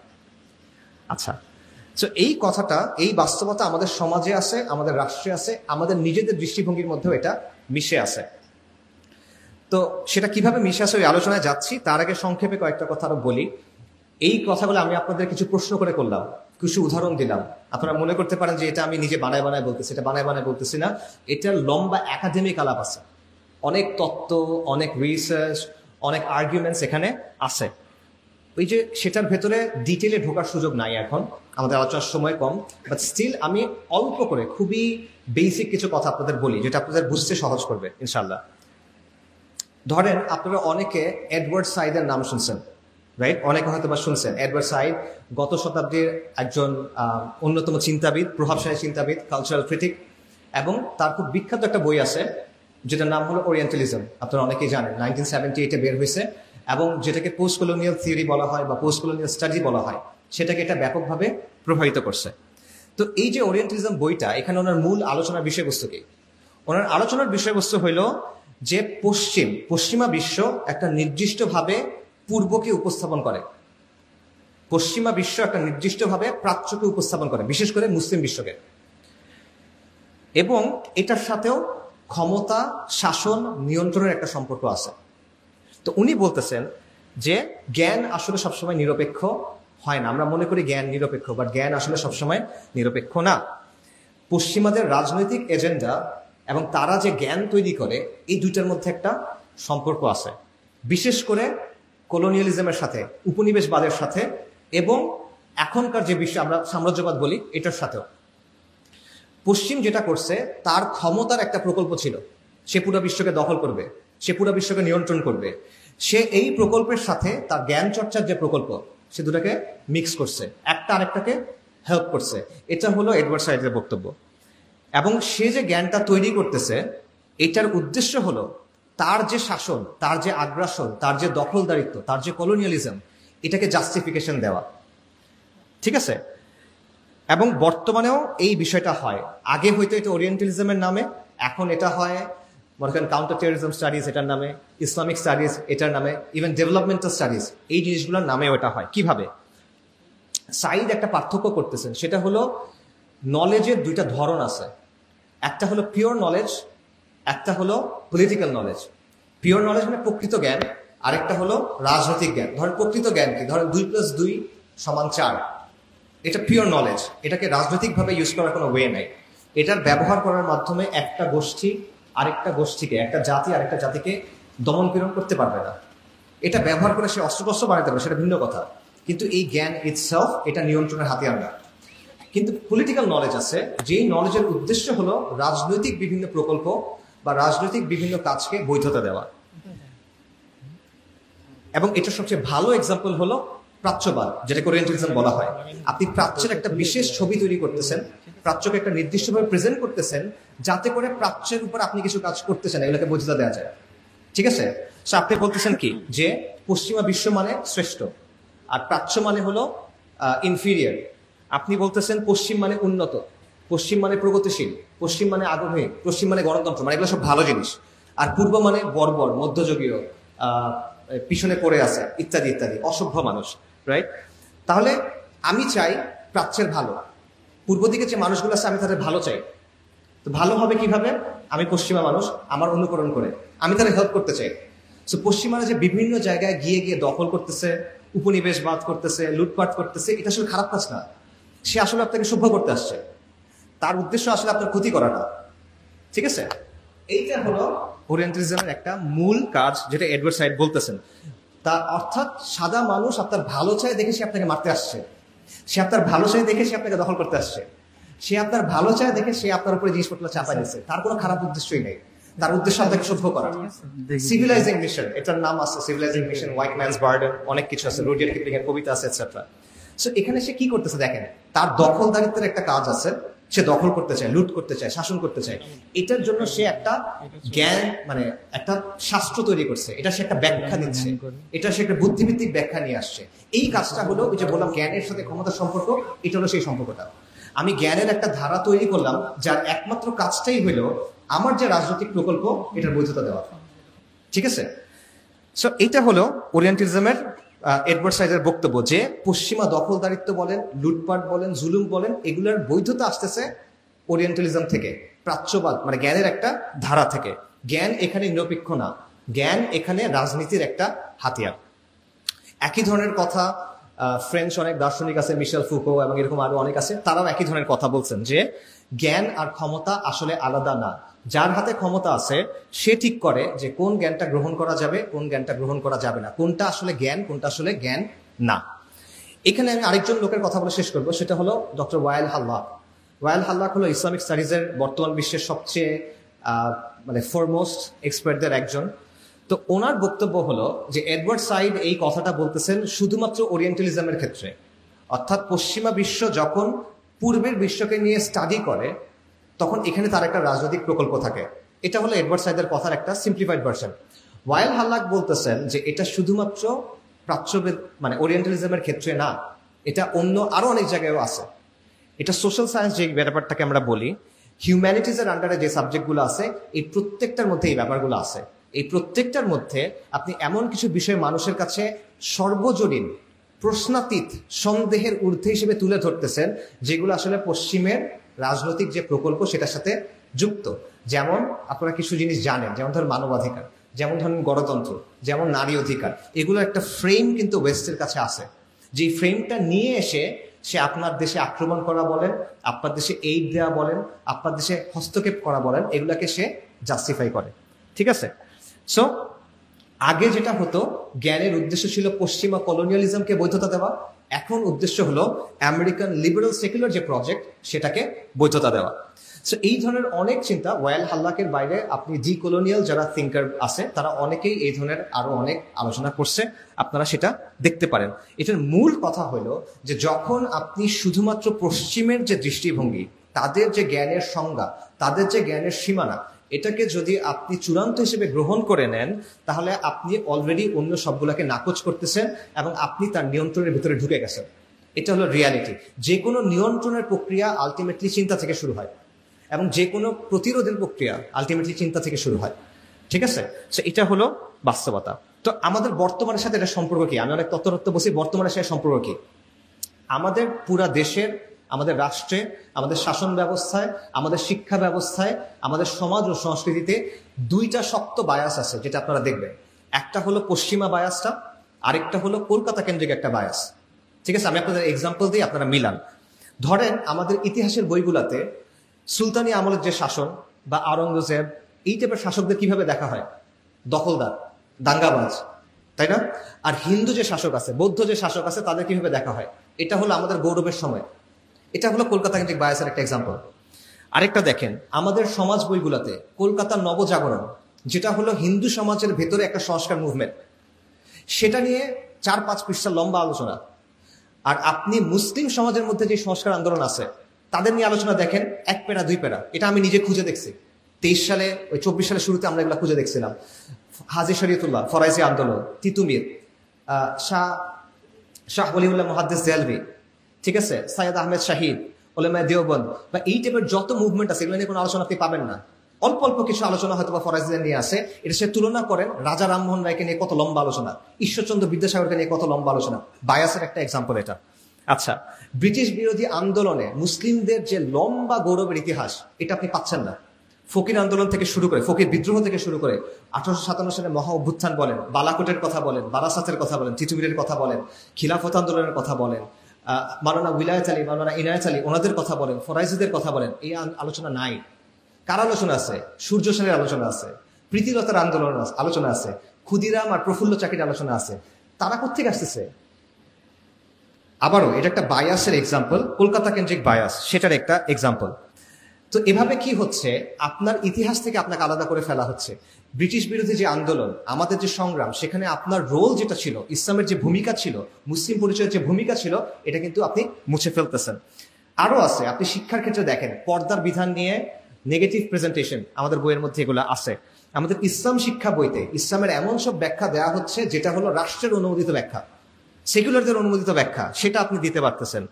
আচ্ছা, তো এই কথাটা, এই বাস্তবতা আমাদের সমাজে আছে, আমাদের রাষ্ট্রে আছে, আমাদের নিজেদের দৃষ্টিভঙ্গির মধ্যেও এটা মিশে আছে। তো সেটা কিভাবে মিশে আছে ওই আলোচনায় যাচ্ছি, তার আগে সংক্ষেপে কয়েকটা কথা আরো বলি। এই কথাগুলো আমি আপনাদের কিছু প্রশ্ন করে করলাম, কিছু উদাহরণ দিলাম। আপনারা মনে করতে পারেন যে এটা আমি নিজে বানায় বানায় বলতেছি, এটা বানায় বানায় বলতেছি না, এটার লম্বা একাডেমিক আলাপ আছে, অনেক তত্ত্ব, অনেক রিসার্চ, অনেক আর্গুমেন্টস এখানে আছে। ওই যে সেটার ভেতরে ডিটেলে ঢোকার সুযোগ নাই এখন, আমাদের আলোচনার সময় কম, বাট স্টিল আমি অল্প করে খুবই বেসিক কিছু কথা আপনাদের বলি, যেটা আপনাদের বুঝতে সহজ করবে ইনশাল্লাহ। ধরেন আপনারা অনেকে এডওয়ার্ড সাইদের নাম শুনছেন, রাইট? অনেকে হয়তো বা শুনছেন। এডওয়ার্ড সাইদ গত শতাব্দীর একজন অন্যতম চিন্তাবিদ, প্রভাবশালী চিন্তাবিদ, কালচারাল ক্রিটিক, এবং তার খুব বিখ্যাত একটা বই আছে যেটার নাম হলো ওরিয়েন্টালিজম। আপনারা অনেকেই জানেন, 1978-এ বের হয়েছে, এবং যেটাকে পোস্ট কলোনিয়াল থিওরি বলা হয় বা পোস্ট কলোনিয়াল স্টাডি বলা হয়, সেটাকে এটা ব্যাপকভাবে প্রভাবিত করছে। তো এই যে ওরিয়েন্টালিজম বইটা, এখানে ওনার মূল আলোচনার বিষয়বস্তু কি? ওনার আলোচনার বিষয়বস্তু হইল যে পশ্চিমা বিশ্ব একটা নির্দিষ্টভাবে পূর্বকে উপস্থাপন করে, পশ্চিমা বিশ্ব একটা নির্দিষ্টভাবে প্রাচ্যকে উপস্থাপন করে, বিশেষ করে মুসলিম বিশ্বকে, এবং এটার সাথেও ক্ষমতা, শাসন, নিয়ন্ত্রণের একটা সম্পর্ক আছে। তো উনি বলতেছেন যে জ্ঞান আসলে সবসময় নিরপেক্ষ হয় না। আমরা মনে করি জ্ঞান নিরপেক্ষ, বাট জ্ঞান আসলে সবসময় নিরপেক্ষ না। পশ্চিমাদের রাজনৈতিক এজেন্ডা এবং তারা যে জ্ঞান তৈরি করে, এই দুইটার মধ্যে একটা সম্পর্ক আছে, বিশেষ করে কলোনিয়ালিজমের সাথে, উপনিবেশবাদের সাথে, এবং এখনকার যে বিশ্ব আমরা সাম্রাজ্যবাদ বলি এটার সাথেও। পশ্চিম যেটা করছে, তার ক্ষমতার একটা প্রকল্প ছিল, সে পুরো বিশ্বকে দখল করবে, সে পুরো বিশ্বকে নিয়ন্ত্রণ করবে। সে এই প্রকল্পের সাথে তার জ্ঞান চর্চার যে প্রকল্প, সে দুটাকে মিক্স করছে, একটা আরেকটাকে হেল্প করছে। এটা হলো এডওয়ার্ড সাইডের বক্তব্য। এবং সে যে জ্ঞানটা তৈরি করতেছে, এটার উদ্দেশ্য হলো তার যে শাসন, তার যে আগ্রাসন, তার যে দখলদারিত্ব, তার যে কলোনিয়ালিজম, এটাকে জাস্টিফিকেশন দেওয়া। ঠিক আছে? এবং বর্তমানেও এই বিষয়টা হয়। আগে হয়তো এটা ওরিয়েন্টালিজমের নামে, এখন এটা হয় মনে করেন কাউন্টার টেররিজম স্টাডিজ এটার নামে, ইসলামিক স্টাডিজ এটার নামে, ইভেন ডেভেলপমেন্টাল স্টাডিজ, এই জিনিসগুলোর নামেও এটা হয়। কিভাবে? সাইদ একটা পার্থক্য করতেছেন, সেটা হলো নলেজের দুইটা ধরন আছে। একটা হলো পিওর নলেজ, একটা হলো পলিটিক্যাল নলেজ। পিওর নলেজ মানে প্রকৃত জ্ঞান, আরেকটা হলো রাজনৈতিক জ্ঞান। ধরেন প্রকৃত জ্ঞান কি? ধরেন 2+2 = 4, এটা পিওর নলেজ। এটাকে রাজনৈতিকভাবে ইউজ করার কোনো ওয়ে নাই। এটার ব্যবহার করার মাধ্যমে একটা গোষ্ঠী আরেকটা গোষ্ঠীকে, একটা জাতি আরেকটা জাতিকে দমন পীড়ন করতে পারবে না। এটা ব্যবহার করে সে অস্ত্রশস্ত্র বানাতে পারবে, সেটা ভিন্ন কথা, কিন্তু এই জ্ঞান ইটসেলফ এটা নিয়ন্ত্রণের হাতিয়ার না। কিন্তু পলিটিক্যাল নলেজ আছে, যেই নলেজের উদ্দেশ্য হলো রাজনৈতিক বিভিন্ন প্রকল্প বা রাজনৈতিক বিভিন্ন কাজকে বৈধতা দেওয়া। এবং এটার সবচেয়ে ভালো এক্সাম্পল হলো প্রাচ্যবাদ, যেটাকে ওরিয়েন্টালিজম বলা হয়। আপনি প্রাচ্যের একটা বিশেষ ছবি তৈরি করতেছেন, প্রাচ্যকে একটা নির্দিষ্টভাবে প্রেজেন্ট করতেছেন, যাতে করে প্রাচ্যের উপর আপনি কিছু কাজ করতেছেন, এগুলোকে বৈধতা দেওয়া যায়। ঠিক আছে? সো আপনি বলতেছেন কি, যে পশ্চিমা বিশ্ব মানে শ্রেষ্ঠ, আর প্রাচ্য মানে হলো ইনফিরিয়ার। আপনি বলতেছেন পশ্চিম মানে উন্নত, পশ্চিম মানে প্রগতিশীল, পশ্চিম মানে আধুনিক, পশ্চিম মানে গণতন্ত্র, মানে এগুলো সব ভালো জিনিস। আর পূর্ব মানে বর্বর, মধ্যযুগীয়, পিছনে পড়ে আছে, ইত্যাদি ইত্যাদি, অসভ্য মানুষ। রাইট? তাহলে আমি চাই প্রাচ্যের ভালো, পূর্ব দিকে যে মানুষগুলো আছে আমি তাদের ভালো চাই। তো ভালো হবে কিভাবে? আমি পশ্চিমা মানুষ, আমার অনুকরণ করে আমি তাদের হেল্প করতে চাই। সো পশ্চিমারা যে বিভিন্ন জায়গায় গিয়ে গিয়ে দখল করতেছে, উপনিবেশবাদ করতেছে, লুটপাট করতেছে, এটা আসলে খারাপ কাজ না। সে আসলে আপনাকে সভ্য করতে আসছে, তার উদ্দেশ্য আসলে আপনার ক্ষতি করাটা। ঠিক আছে? এইটা হলো ওরিয়েন্টালিজমের একটা মূল কাজ, যেটা এডওয়ার্ড সাইড বলতেছেন। তার অর্থাৎ সাদা মানুষ আপনার ভালো চায় দেখে সে আপনাকে মারতে আসছে, সে আপনার ভালো চায় দেখে সে আপনাকে দখল করতে আসছে, সে আপনার ভালো চায় দেখে সে আপনার উপরে জিনিসপত্র চাপাই দিচ্ছে। তার কোনো খারাপ উদ্দেশ্যই নেই, তার উদ্দেশ্য আপনাকে সভ্য করা। সিভিলাইজিং মিশন, এটার নাম আছে সিভিলাইজিং মিশন, হোয়াইট ম্যানস বার্ডেন, অনেক কিছু আছে, রুডিয়ার্ড কিপলিং এর কবিতা আছে, এটসেট্রা। সো এখানে সে কি করতেছে দেখেন, তার দখলদারিত্বের একটা কাজ আছে, সে দখল করতে চায়, লুট করতে চায়, শাসন করতে চায়। এটার জন্য সে একটা জ্ঞান, মানে একটা শাস্ত্র তৈরি করছে, এটা সে একটা ব্যাখ্যা দিচ্ছে, এটা সে একটা বুদ্ধিভিত্তিক ব্যাখ্যা নিয়ে আসছে। এই কাজটা হলো ওই যে বললাম জ্ঞানের সাথে ক্ষমতার সম্পর্ক, এটা হলো সেই সম্পর্কটা। আমি জ্ঞানের একটা ধারা তৈরি করলাম, যার একমাত্র কাজটাই হলো আমার যে রাজনৈতিক প্রকল্প এটার বৈধতা দেওয়া। ঠিক আছে? সো এটা হলো ওরিয়েন্টালিজমের এডওয়ার্ড সাইডের বক্তব্য, যে পশ্চিমা দখলদারিত্ব বলেন, লুটপাট বলেন, জুলুম বলেন, এগুলোর বৈধতা আসতেছে ওরিয়েন্টালিজম থেকে, প্রাচ্যবাদ মানে জ্ঞানের একটা ধারা থেকে। জ্ঞান এখানে নিরপেক্ষ না, জ্ঞান এখানে রাজনীতির একটা হাতিয়ার। একই ধরনের কথা ফ্রেঞ্চ অনেক দার্শনিক আছে, মিশেল ফুকো এবং এরকম আরো অনেক আছে, তারাও একই ধরনের কথা বলছেন যে জ্ঞান আর ক্ষমতা আসলে আলাদা না। যার হাতে ক্ষমতা আছে সে ঠিক করে যে কোন জ্ঞানটা গ্রহণ করা যাবে, কোন জ্ঞানটা গ্রহণ করা যাবে না, কোনটা আসলে জ্ঞান, কোনটা আসলে জ্ঞান না। এখানে আমি আরেকজন লোকের কথা বলে শেষ করবো, সেটা হলো ডক্টর ওয়াইল হাল্লাক। ওয়াইল হাল্লাক হলো ইসলামিক স্টাডিজের বর্তমান বিশ্বের সবচেয়ে মানে ফরমোস্ট এক্সপার্টদের একজন। তো ওনার বক্তব্য হলো যে এডওয়ার্ড সাইড এই কথাটা বলতেছেন শুধুমাত্র ওরিয়েন্টালিজমের ক্ষেত্রে, অর্থাৎ পশ্চিমা বিশ্ব যখন পূর্বের বিশ্বকে নিয়ে স্টাডি করে তখন এখানে তার একটা রাজনৈতিক প্রকল্প থাকে। এটা হলো এডওয়ার্ড সাইডের কথার একটা সিম্পলিফাইড ভার্সন। ওয়াইল হাল্লাক বলতেছেন যে এটা শুধুমাত্র প্রাচ্যবেদ মানে ওরিয়েন্টালিজমের ক্ষেত্রে না, এটা অন্য আরো অনেক জায়গায়ও আছে। এটা সোশ্যাল সায়েন্স যে ব্যাপারটাকে আমরা বলি, হিউম্যানিটিজের আন্ডারে যে সাবজেক্টগুলো আছে এই প্রত্যেকটার মধ্যে এই ব্যাপারগুলো আছে। এই প্রত্যেকটার মধ্যে আপনি এমন কিছু বিষয় মানুষের কাছে সর্বজনীন, প্রশ্নাতীত, সন্দেহের ঊর্ধ্বে হিসেবে তুলে ধরতেছেন, যেগুলো আসলে পশ্চিমের রাজনৈতিক যে প্রকল্প সেটার সাথে যুক্ত। যেমন আপনারা কিছু জিনিস জানেন, যেমন ধরুন মানবাধিকার, যেমন ধরুন গণতন্ত্র, যেমন নারী অধিকার, এগুলো একটা ফ্রেম কিন্তু ওয়েস্টের কাছে আছে। যে ফ্রেমটা নিয়ে এসে সে আপনার দেশে আক্রমণ করা বলেন, আপনার দেশে এইড দেওয়া বলেন, আপনার দেশে হস্তক্ষেপ করা বলেন, এগুলাকে সে জাস্টিফাই করে। ঠিক আছে? সো আগে যেটা হতো, জ্ঞানের উদ্দেশ্য ছিল পশ্চিমা কলোনিয়ালিজমকে বৈধতা দেওয়া, এখন উদ্দেশ্য হলো আমেরিকান লিবারেল সেকুলার যে প্রজেক্ট সেটাকে বৈধতা দেওয়া। সো এই ধরনের অনেক চিন্তা, ওয়াল হাল্লাকের বাইরে আপনি ডি কলোনিয়াল যারা থিঙ্কার আছে তারা অনেকেই এই ধরনের আরো অনেক আলোচনা করছে, আপনারা সেটা দেখতে পারেন। এটার মূল কথা হলো যে যখন আপনি শুধুমাত্র পশ্চিমের যে দৃষ্টিভঙ্গি, তাদের যে জ্ঞানের সংজ্ঞা, তাদের যে জ্ঞানের সীমানা, এটাকে যদি আপনি চূড়ান্ত হিসেবে গ্রহণ করে নেন, তাহলে আপনি অলরেডি অন্য সবগুলোকে নাকচ করতেছেন এবং আপনি তার নিয়ন্ত্রণের ভিতরে ঢুকে গেছেন। এটা হলো রিয়ালিটি। যে কোনো নিয়ন্ত্রণের প্রক্রিয়া আলটিমেটলি চিন্তা থেকে শুরু হয়, এবং যে কোনো প্রতিরোধের প্রক্রিয়া আলটিমেটলি চিন্তা থেকে শুরু হয়। ঠিক আছে? সো এটা হলো বাস্তবতা। তো আমাদের বর্তমানের সাথে এটা সম্পর্ক কি? আমি অনেক তত্ত্ব বলছি, বর্তমানের সাথে সম্পর্ক কি? আমাদের পুরা দেশের, আমাদের রাষ্ট্রে, আমাদের শাসন ব্যবস্থায়, আমাদের শিক্ষা ব্যবস্থায়, আমাদের সমাজ ও সংস্কৃতিতে দুইটা শক্ত বায়াস আছে, যেটা আপনারা দেখবেন। একটা হলো পশ্চিমা বায়াসটা, আরেকটা হলো কলকাতা কেন্দ্রিক একটা বায়াস। ঠিক আছে? আমি আপনাদের এক্সাম্পল দিই, আপনারা মিলান। ধরেন আমাদের ইতিহাসের বইগুলাতে সুলতানি আমলের যে শাসন বা আওরঙ্গজেব, এই টাইপের শাসকদের কিভাবে দেখা হয়? দখলদার, দাঙ্গাবাজ, তাই না? আর হিন্দু যে শাসক আছে, বৌদ্ধ যে শাসক আছে, তাদের কিভাবে দেখা হয়? এটা হলো আমাদের গৌরবের সময়। এটা হলো কলকাতা কেন্দ্রিক বায়াসের একটা এক্সাম্পল। আরেকটা দেখেন, আমাদের সমাজ বইগুলাতে কলকাতার নবজাগরণ, যেটা হলো হিন্দু সমাজের ভেতরে একটা সংস্কার মুভমেন্ট, সেটা নিয়ে 4-5 পৃষ্ঠা লম্বা আলোচনা। আর আপনি মুসলিম সমাজের মধ্যে যে সংস্কার আন্দোলন আছে তাদের নিয়ে আলোচনা দেখেন, 1 প্যারা 2 প্যারা। এটা আমি নিজে খুঁজে দেখছি। 23 সালে, 24 সালের শুরুতে আমরা এগুলো খুঁজে দেখছিলাম। হাজি শরীয়তুল্লাহ, ফরাইজি আন্দোলন, তিতুমির, শাহ ওলিউল্লাহ মুহাদ্দিস দেলভি, ঠিক আছে, সৈয়দ আহমেদ শাহিদ, ওলামায়ে দেওবন্দ, বা এই টাইপের যত মুভমেন্ট আছে, এগুলো নিয়ে কোনো আলোচনা আপনি পাবেন না। অল্প অল্প কিছু আলোচনা হয়তো বা ফরাইজিদের নিয়ে আসে। এটা সে তুলনা করেন রাজা রামমোহন রায়কে নিয়ে কত লম্বা আলোচনা, ঈশ্বরচন্দ্র বিদ্যাসাগরকে নিয়ে কত লম্বা আলোচনা। বায়াসের একটা এক্সাম্পল এটা। আচ্ছা, ব্রিটিশ বিরোধী আন্দোলনে মুসলিমদের যে লম্বা গৌরবের ইতিহাস, এটা আপনি পাচ্ছেন না। ফকির আন্দোলন থেকে শুরু করে, ফকির বিদ্রোহ থেকে শুরু করে 1857 সালে মহা অভ্যুত্থান বলেন, বালাকোটের কথা বলেন, বারাসাতের কথা বলেন, তিতুমিরের কথা বলেন, খিলাফত আন্দোলনের কথা বলেন, মাওলানা উলায়াত আলী, মাওলানা ইনায়াত আলী, ওনাদের কথা বলেন, ফরাইজিদের কথা বলেন, এই আলোচনা নাই। কার আলোচনা আছে? সূর্য সেনের আলোচনা আছে, প্রীতিলতার আন্দোলন আলোচনা আছে, ক্ষুদিরাম আর প্রফুল্ল চাকির আলোচনা আছে। তারা কোথেকে আসতেছে? আবারও এটা একটা বায়াসের এক্সাম্পল, কলকাতা কেন্দ্রিক বায়াস, সেটার একটা এক্সাম্পল। তো এভাবে কি হচ্ছে, আপনার ইতিহাস থেকে আপনাকে আলাদা করে ফেলা হচ্ছে। ব্রিটিশ বিরোধী যে আন্দোলন, আমাদের যে সংগ্রাম, সেখানে আপনার রোল যেটা ছিল, ইসলামের যে ভূমিকা ছিল, মুসলিম পরিচয়ের যে ভূমিকা ছিল, এটা কিন্তু আপনি মুছে ফেলতেছেন। আরো আছে, আপনি শিক্ষার ক্ষেত্রে দেখেন, পর্দার বিধান নিয়ে নেগেটিভ প্রেজেন্টেশন আমাদের বইয়ের মধ্যে এগুলো আছে। আমাদের ইসলাম শিক্ষা বইতে ইসলামের এমন সব ব্যাখ্যা দেওয়া হচ্ছে যেটা হলো রাষ্ট্রের অনুমোদিত ব্যাখ্যা, সেকুলারদের অনুমোদিত ব্যাখ্যা, সেটা আপনি দিতে পারতেছেন।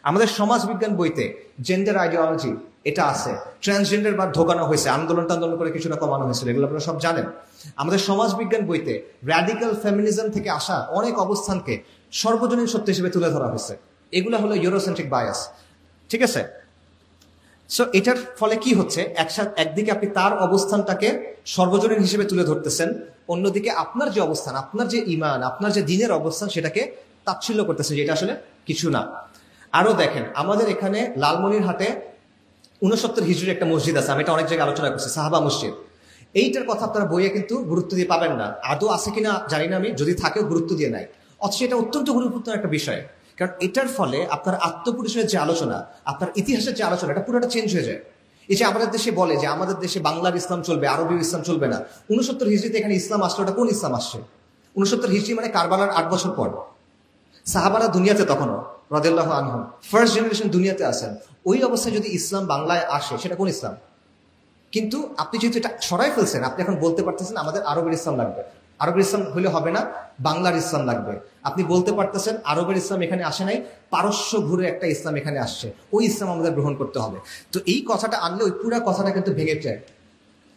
আমাদের সমাজ বিজ্ঞান বইতে জেন্ডার আইডিওলজি এটা আছে, ট্রান্সজেন্ডার বা ঢোকানো হয়েছে, আন্দোলন করে কিছুটা কমানো হয়েছিল, এগুলো আপনারা সব জানেন। আমাদের সমাজ বিজ্ঞান বইতে র্যাডিক্যাল ফেমিনিজম থেকে আসা অনেক অবস্থানকে সর্বজনীন সত্য হিসেবে তুলে ধরা হয়েছে। এগুলো হলো ইউরোসেন্ট্রিক বায়াস। ঠিক আছে? সো এটার ফলে কি হচ্ছে, একদিকে আপনি তার অবস্থানটাকে সর্বজনীন হিসেবে তুলে ধরতেছেন, অন্যদিকে আপনার যে অবস্থান, আপনার যে ইমান, আপনার যে দিনের অবস্থান, সেটাকে তাচ্ছিল্য করতেছেন, যে এটা আসলে কিছু না। আরো দেখেন, আমাদের এখানে লালমনিরহাটে 69 হিজরির একটা মসজিদ আছে, আমি এটা অনেক জায়গায় আলোচনা করছি, সাহাবা মসজিদ। এইটার কথা আপনারা বইয়ে কিন্তু গুরুত্ব দিয়ে পাবেন না। আদৌ আছে কিনা জানি না আমি, যদি থাকেও গুরুত্ব দিয়ে নাই। অথচ এটা অত্যন্ত গুরুত্বপূর্ণ একটা বিষয়, কারণ এটার ফলে আপনার আত্মপরিচয়ের যে আলোচনা, আপনার ইতিহাসের যে আলোচনা, এটা পুরোটা চেঞ্জ হয়ে যায়। এই যে আমাদের দেশে বলে যে আমাদের দেশে বাংলার ইসলাম চলবে, আরবীয় ইসলাম চলবে না। 69 হিজরিতে এখানে ইসলাম আসলো, ওটা কোন ইসলাম আসছে? 69 হিজরি মানে কারবালার 8 বছর পর। সাহাবারা দুনিয়াতে তখনও রাদিয়াল্লাহু আনহুম ফার্স্ট জেনারেশন দুনিয়াতে আসেন। ওই অবস্থায় যদি ইসলাম বাংলায় আসে, সেটা কোন ইসলাম? কিন্তু আপনি যেহেতু এটা সরাই ফেলছেন, আপনি এখন বলতে পারতেছেন আমাদের আরবের ইসলাম লাগবে। আরবের ইসলাম হলে হবে না, বাংলার ইসলাম লাগবে। আপনি বলতে পারতেছেন আরবের ইসলাম এখানে আসে নাই, পারস্য ঘুরে একটা ইসলাম এখানে আসছে, ওই ইসলাম আমাদের গ্রহণ করতে হবে। তো এই কথাটা আনলে ওই পুরো কথাটা কিন্তু ভেঙে যায়।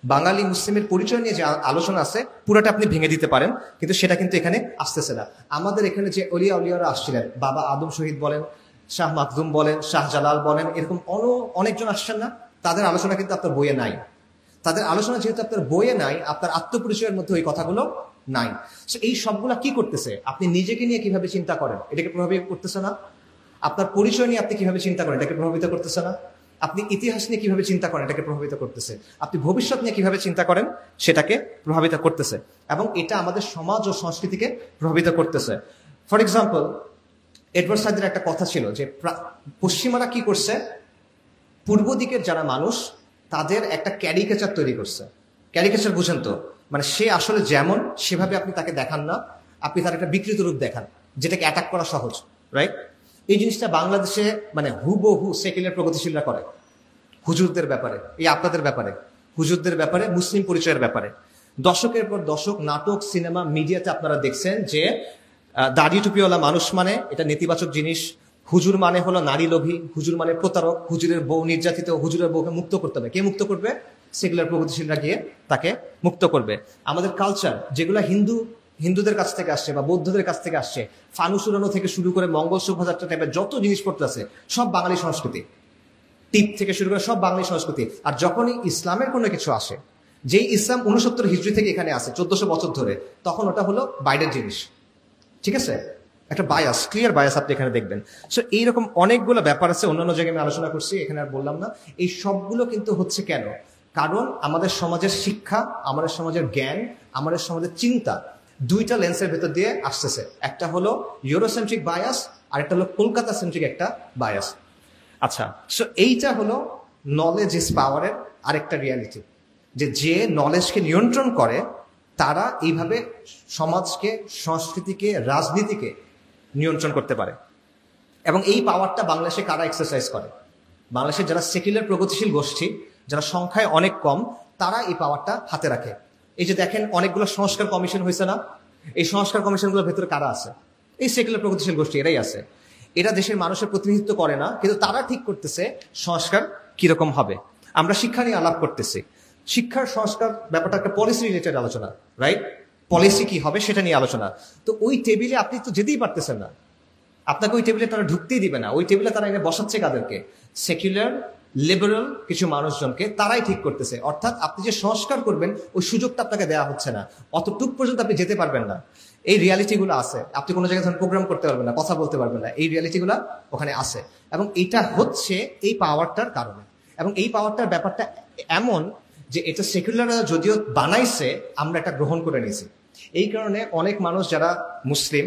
বাঙালি মুসলিমের পরিচয় নিয়ে যে আলোচনা আছে পুরাটা আপনি ভেঙে দিতে পারেন, কিন্তু সেটা কিন্তু এখানে আসতেছে না। আমাদের এখানে যে অলিয়া উলিয়ারা আসছিলেন, বাবা আদম শহীদ বলেন, শাহ মাকদুম বলেন, শাহ জালাল বলেন, এরকম অনেকজন আসছেন না, তাদের আলোচনা কিন্তু আপনার বইয়ে নাই। তাদের আলোচনা যেহেতু আপনার বইয়ে নাই, আপনার আত্মপরিচয়ের মধ্যে ওই কথাগুলো নাই। এই সবগুলা কি করতেছে? আপনি নিজেকে নিয়ে কিভাবে চিন্তা করেন এটাকে প্রভাবিত করতেছে না? আপনার পরিচয় নিয়ে আপনি কিভাবে চিন্তা করেন এটাকে প্রভাবিত করতেছে না? আপনি ইতিহাস নিয়ে কিভাবে চিন্তা করেন এটাকে প্রভাবিত করতেছে। আপনি ভবিষ্যৎ নিয়ে কিভাবে চিন্তা করেন সেটাকে প্রভাবিত করতেছে, এবং এটা আমাদের সমাজ ও সংস্কৃতিকে প্রভাবিত করতেছে। ফর এক্সাম্পল, এডওয়ার্ড সাইদের একটা কথা ছিল যে পশ্চিমারা কি করছে, পূর্ব দিকের যারা মানুষ তাদের একটা ক্যারিকেচার তৈরি করছে। ক্যারিকেচার বুঝেন তো, মানে সে আসলে যেমন সেভাবে আপনি তাকে দেখান না, আপনি তার একটা বিকৃত রূপ দেখান যেটাকে অ্যাটাক করা সহজ, রাইট? এই জিনিসটা বাংলাদেশে মানে হুবহু সেকুলার প্রগতিশীলরা করে, হুজুরদের ব্যাপারে, এই আপনাদের ব্যাপারে, হুজুরদের ব্যাপারে, মুসলিম পরিচয়ের ব্যাপারে। দশকের পর দশক নাটক, সিনেমা, মিডিয়াতে আপনারা দেখছেন যে দাড়ি টুপিওয়ালা মানুষ মানে এটা নেতিবাচক জিনিস, হুজুর মানে হলো নারী লোভী, হুজুর মানে প্রতারক, হুজুরের বউ নির্যাতিত, হুজুরের বউকে মুক্ত করতে হবে। কে মুক্ত করবে? সেকুলার প্রগতিশীলরা গিয়ে তাকে মুক্ত করবে। আমাদের কালচার যেগুলো হিন্দুদের কাছ থেকে আসছে বা বৌদ্ধদের কাছ থেকে আসছে, ফানুস উড়ানো থেকে শুরু করে মঙ্গল শোভাযাত্রা টাইপের যত জিনিসপত্র আছে সব বাঙালি সংস্কৃতি, টিপ থেকে শুরু করে সব বাঙালি সংস্কৃতি। আর যখনই ইসলামের কোনো কিছু আসে, যেই ইসলাম 69 হিজরি থেকে এখানে আসে 1400 বছর ধরে, তখন ওটা হলো বাইরের জিনিস। ঠিক আছে, একটা বায়াস, ক্লিয়ার বায়াস আপনি এখানে দেখবেন। সো এইরকম অনেকগুলো ব্যাপার আছে, অন্যান্য জায়গায় আমি আলোচনা করছি, এখানে আর বললাম না। এই সবগুলো কিন্তু হচ্ছে কেন? কারণ আমাদের সমাজের শিক্ষা, আমাদের সমাজের জ্ঞান, আমাদের সমাজের চিন্তা দুইটা লেন্সের ভেতর দিয়ে আসতেছে। একটা হলো ইউরোসেন্ট্রিক বায়াস, আর একটা হলো কলকাতা সেন্ট্রিক একটা বায়াস। আচ্ছা, সো এইটা হলো নলেজ ইজ পাওয়ারের আরেকটা রিয়ালিটি, যে নলেজকে নিয়ন্ত্রণ করে তারা এইভাবে সমাজকে, সংস্কৃতিকে, রাজনীতিকে নিয়ন্ত্রণ করতে পারে। এবং এই পাওয়ারটা বাংলাদেশে কারা এক্সারসাইজ করে? বাংলাদেশের যারা সেকুলার প্রগতিশীল গোষ্ঠী, যারা সংখ্যায় অনেক কম, তারা এই পাওয়ারটা হাতে রাখে। এই যে দেখেন অনেকগুলো সংস্কার কমিশন হয়েছে না, এই সংস্কার কমিশনগুলোর ভেতরে কারা আছে? এই সেকুলার প্রগতিশীল গোষ্ঠী, এরাই আছে। এরা দেশের মানুষের প্রতিনিধিত্ব করে না, কিন্তু তারা ঠিক করতেছে সংস্কার কিরকম হবে। আমরা শিক্ষা নিয়ে আলাপ করতেছি, শিক্ষার সংস্কার ব্যাপারটা একটা পলিসি রিলেটেড আলোচনা, রাইট? পলিসি কি হবে সেটা নিয়ে আলোচনা। তো ওই টেবিলে আপনি তো যেতেই পারতেছেন না, আপনাকে ওই টেবিলে তারা ঢুকতেই দিবে না। ওই টেবিলে তারা এনে বসাচ্ছে কাদেরকে? সেকুলার লিবারাল কিছু মানুষজনকে, তারাই ঠিক করতেছে। অর্থাৎ আপনি যে সংস্কার করবেন ওই সুযোগটা আপনাকে দেওয়া হচ্ছে না, অতটুক পর্যন্ত আপনি যেতে পারবেন না। এই রিয়ালিটিগুলো আছে, আপনি কোনো জায়গায় ধরেন প্রোগ্রাম করতে পারবেন না, কথা বলতে পারবেন না, এই রিয়ালিটিগুলো ওখানে আছে। এবং এটা হচ্ছে এই পাওয়ারটার কারণে। এবং এই পাওয়ারটার ব্যাপারটা এমন যে এটা সেকুলাররা যদিও বানাইছে, আমরা এটা গ্রহণ করে নিয়েছি। এই কারণে অনেক মানুষ যারা মুসলিম,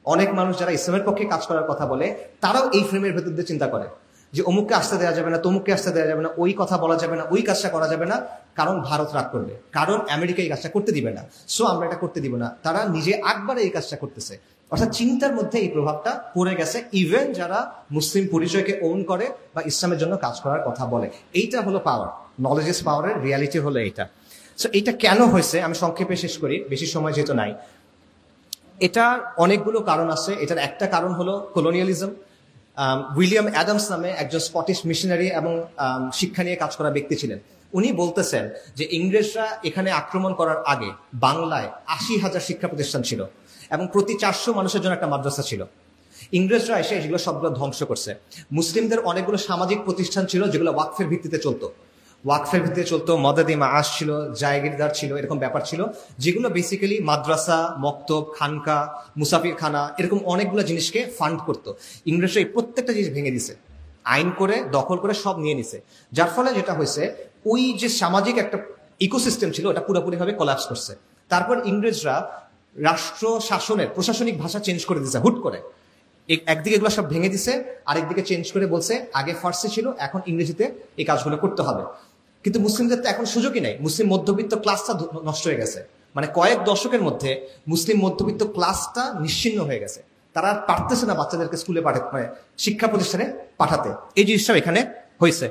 অনেক মানুষ যারা ইসলামের পক্ষে কাজ করার কথা বলে, তারাও এই ফ্রেমের ভেতর দিয়ে চিন্তা করে যে অমুককে আসতে দেওয়া যাবে না, তমুককে আসতে দেওয়া যাবে না, ওই কথা বলা যাবে না, ওই কাজটা করা যাবে না, কারণ ভারত রাগ করবে, কারণ আমেরিকা এই কাজটা করতে দিবে না, সো আমরা এটা করতে দিব না। তারা নিজে একবারে এই কাজটা করতেছে। অর্থাৎ চিন্তার মধ্যে এই প্রভাবটা পড়ে গেছে, ইভেন যারা মুসলিম পরিচয়কে ওন করে বা ইসলামের জন্য কাজ করার কথা বলে। এইটা হলো পাওয়ার, নলেজ ইজ পাওয়ারের রিয়ালিটি হলো এইটা। সো এইটা কেন হয়েছে আমি সংক্ষেপে শেষ করি, বেশি সময় যেহেতু নাই। এটা অনেকগুলো কারণ আছে। এটার একটা কারণ হলো কলোনিয়ালিজম। উইলিয়াম অ্যাডামস নামে একজন স্কটিশ মিশনারি এবং শিক্ষা নিয়ে কাজ করা ব্যক্তি ছিলেন। উনি বলতেছেন যে ইংরেজরা এখানে আক্রমণ করার আগে বাংলায় 80,000 শিক্ষা প্রতিষ্ঠান ছিল এবং প্রতি 400 মানুষের জন্য একটা মাদ্রাসা ছিল। ইংরেজরা এসে এগুলো সবগুলো ধ্বংস করছে। মুসলিমদের অনেকগুলো সামাজিক প্রতিষ্ঠান ছিল যেগুলো ওয়াকফের ভিত্তিতে চলতো, মদাদি মাআশ ছিল, জায়গিরদার ছিল, এরকম ব্যাপার ছিল, যেগুলো বেসিক্যালি মাদ্রাসা, মক্তব, খানকা, মুসাফির খানা, এরকম অনেকগুলো জিনিসকে ফান্ড করতো। ইংরেজরা এই প্রত্যেকটা জিনিস ভেঙে দিছে, আইন করে, দখল করে সব নিয়ে নিছে। যার ফলে যেটা হয়েছে, ওই যে সামাজিক একটা ইকোসিস্টেম ছিল ওটা পুরোপুরিভাবে কোলাপস করছে। তারপর ইংরেজরা রাষ্ট্র শাসনের প্রশাসনিক ভাষা চেঞ্জ করে দিছে হুট করে। একদিকে এগুলো সব ভেঙে দিছে, আরেকদিকে চেঞ্জ করে বলছে আগে ফার্সি ছিল, এখন ইংরেজিতে এই কাজগুলো করতে হবে। কিন্তু মুসলিমদের তো এখন সুযোগই নাই। মুসলিম মধ্যবিত্ত ক্লাসটা নষ্ট হয়ে গেছে, মানে কয়েক দশকের মধ্যে মুসলিম মধ্যবিত্ত ক্লাসটা নিশ্চিহ্ন হয়ে গেছে। তারা আর পারতেছে না বাচ্চাদেরকে স্কুলে পাঠাতে, মানে শিক্ষা প্রতিষ্ঠানে পাঠাতে। এই জিনিসটাও এখানে হয়েছে।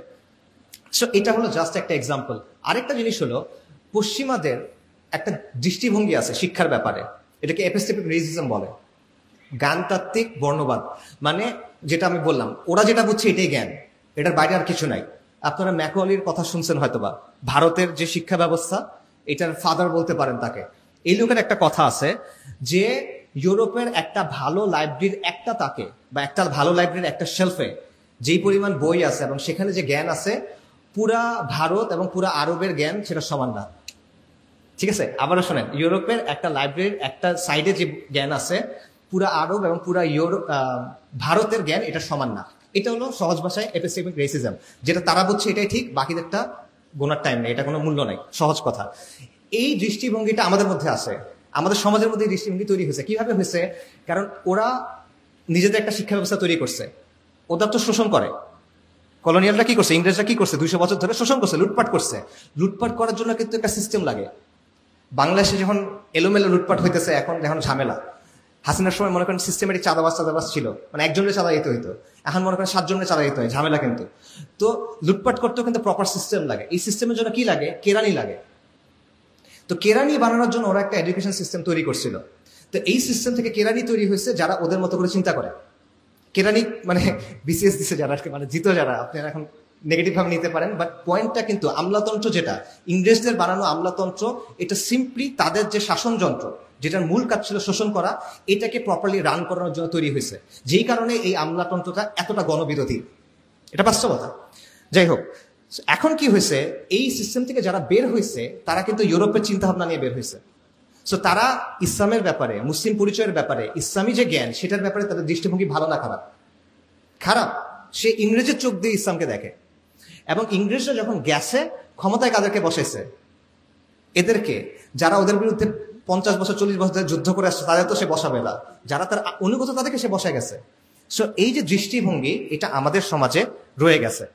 সো এটা হলো জাস্ট একটা এক্সাম্পল। আরেকটা জিনিস হলো, পশ্চিমাদের একটা দৃষ্টিভঙ্গি আছে শিক্ষার ব্যাপারে, এটাকে এপিস্টেমিক রেসিজম বলে, জ্ঞানতাত্ত্বিক বর্ণবাদ। মানে যেটা আমি বললাম, ওরা যেটা বুঝছে এটাই জ্ঞান, এটার বাইরে আর কিছু নাই। আপনারা ম্যাকওয়ালির কথা শুনছেন হয়তোবা, ভারতের যে শিক্ষা ব্যবস্থা, এটার ফাদার বলতে পারেন তাকে। এই লোকের একটা কথা আছে যে ইউরোপের একটা ভালো লাইব্রেরির একটা তাকে বা একটা ভালো লাইব্রেরির একটা শেলফে যেই পরিমাণ বই আছে এবং সেখানে যে জ্ঞান আছে, পুরা ভারত এবং পুরা আরবের জ্ঞান সেটা সমান না। ঠিক আছে, আবারও শোনেন, ইউরোপের একটা লাইব্রেরির একটা সাইডে যে জ্ঞান আছে, পুরা আরব এবং পুরা ভারতের জ্ঞান এটা সমান না। এটা হলো সহজ ভাষায় এপিস্টেমিক রেসিজম, যেটা তারা বুঝছে এটাই ঠিক, বাকিদেরটা গোনার টাইম নেই, এটা কোনো মূল্য নাই, সহজ কথা। এই দৃষ্টিভঙ্গিটা আমাদের মধ্যে আছে, আমাদের সমাজের মধ্যে এই দৃষ্টিভঙ্গি তৈরি হয়েছে। কিভাবে হয়েছে? কারণ ওরা নিজেদের একটা শিক্ষা ব্যবস্থা তৈরি করছে, ওদের তো শোষণ করে। কলোনিয়ালরা কি করছে, ইংরেজরা কি করছে, 200 বছর ধরে শোষণ করছে, লুটপাট করছে। লুটপাট করার জন্য কিন্তু একটা সিস্টেম লাগে। বাংলাদেশে যখন এলোমেলো লুটপাট হইতেছে, এখন যখন ঝামেলা, হাসিনার সময় মনে করেন সিস্টেমেটিক চাঁদাবাজ ছিল, মানে একজনের চাঁদা দিতে হইতো, এখন মনে করেন 7 জনের চাঁদা দিতে হয়, ঝামেলা কিন্তু। তো লুটপাট করতেও কিন্তু প্রপার সিস্টেম লাগে। এই সিস্টেমের জন্য কি লাগে? কেরানি লাগে। তো কেরানি বানানোর জন্য ওরা একটা এডুকেশন সিস্টেম তৈরি করছিল। তো এই সিস্টেম থেকে কেরানি তৈরি হয়েছে যারা ওদের মতো করে চিন্তা করে। কেরানি মানে বিসিএস দিছে যারা, মানে জিতো যারা, আপনারা এখন নেগেটিভ ভাবে নিতে পারেন, বাট পয়েন্টটা কিন্তু আমলাতন্ত্র, যেটা ইংরেজদের বানানো আমলাতন্ত্র, এটা সিম্পলি তাদের যে শাসনযন্ত্র, যেটার মূল কাজ ছিল শোষণ করা, এটাকে প্রপারলি রান করানোর জন্য তৈরি হয়েছে। যেই কারণে এই আমলাতন্ত্রটা এতটা গণবিরোধী, এটা বাস্তবতা। যাই হোক, এখন কি হয়েছে, এই সিস্টেম থেকে যারা বের হয়েছে তারা কিন্তু ইউরোপের চিন্তা ভাবনা নিয়ে বের হয়েছে। সো তারা ইসলামের ব্যাপারে, মুসলিম পরিচয়ের ব্যাপারে, ইসলামী যে জ্ঞান সেটার ব্যাপারে তাদের দৃষ্টিভঙ্গি ভালো না খারাপ? খারাপ। সে ইংরেজের চোখ দিয়ে ইসলামকে দেখে। এবং ইংরেজরা যখন গেছে, ক্ষমতায় কাদেরকে বসেছে? এদেরকে, যারা ওদের বিরুদ্ধে 50 বছর 40 বছর ধরে যুদ্ধ করে আসছে, তাদের তো সে বসাবে না। যারা তার অনুগত, তাদেরকে সে বসে গেছে। সো এই যে দৃষ্টিভঙ্গি, এটা আমাদের সমাজে রয়ে গেছে।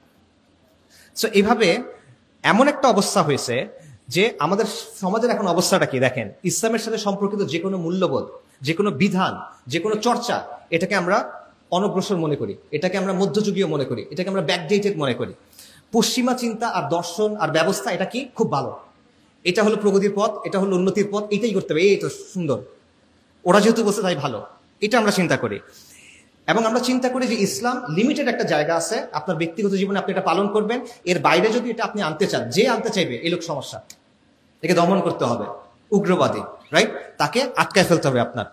সো এইভাবে এমন একটা অবস্থা হয়েছে যে আমাদের সমাজের এখন অবস্থাটা কি দেখেন, ইসলামের সাথে সম্পর্কিত যে কোনো মূল্যবোধ, যে কোনো বিধান, যে কোনো চর্চা, এটাকে আমরা অনগ্রসর মনে করি, এটাকে আমরা মধ্যযুগীয় মনে করি, এটাকে আমরা ব্যাকডেটেড মনে করি। পশ্চিমা চিন্তা আর দর্শন আর ব্যবস্থা, এটা কি খুব ভালো, এটা হলো প্রগতির পথ, এটা হলো উন্নতির পথ, এটাই করতে হবে, এই তো সুন্দর, ওরা যেহেতু বলছে তাই ভালো, এটা আমরা চিন্তা করি। এবং আমরা চিন্তা করি যে ইসলাম লিমিটেড একটা জায়গা আছে, আপনার ব্যক্তিগত জীবনে আপনি এটা পালন করবেন, এর বাইরে যদি এটা আপনি আনতে চান, যে আনতে চাইবে এই লোক সমস্যা, একে দমন করতে হবে, উগ্রবাদী, রাইট, তাকে আটকায় ফেলতে হবে আপনার।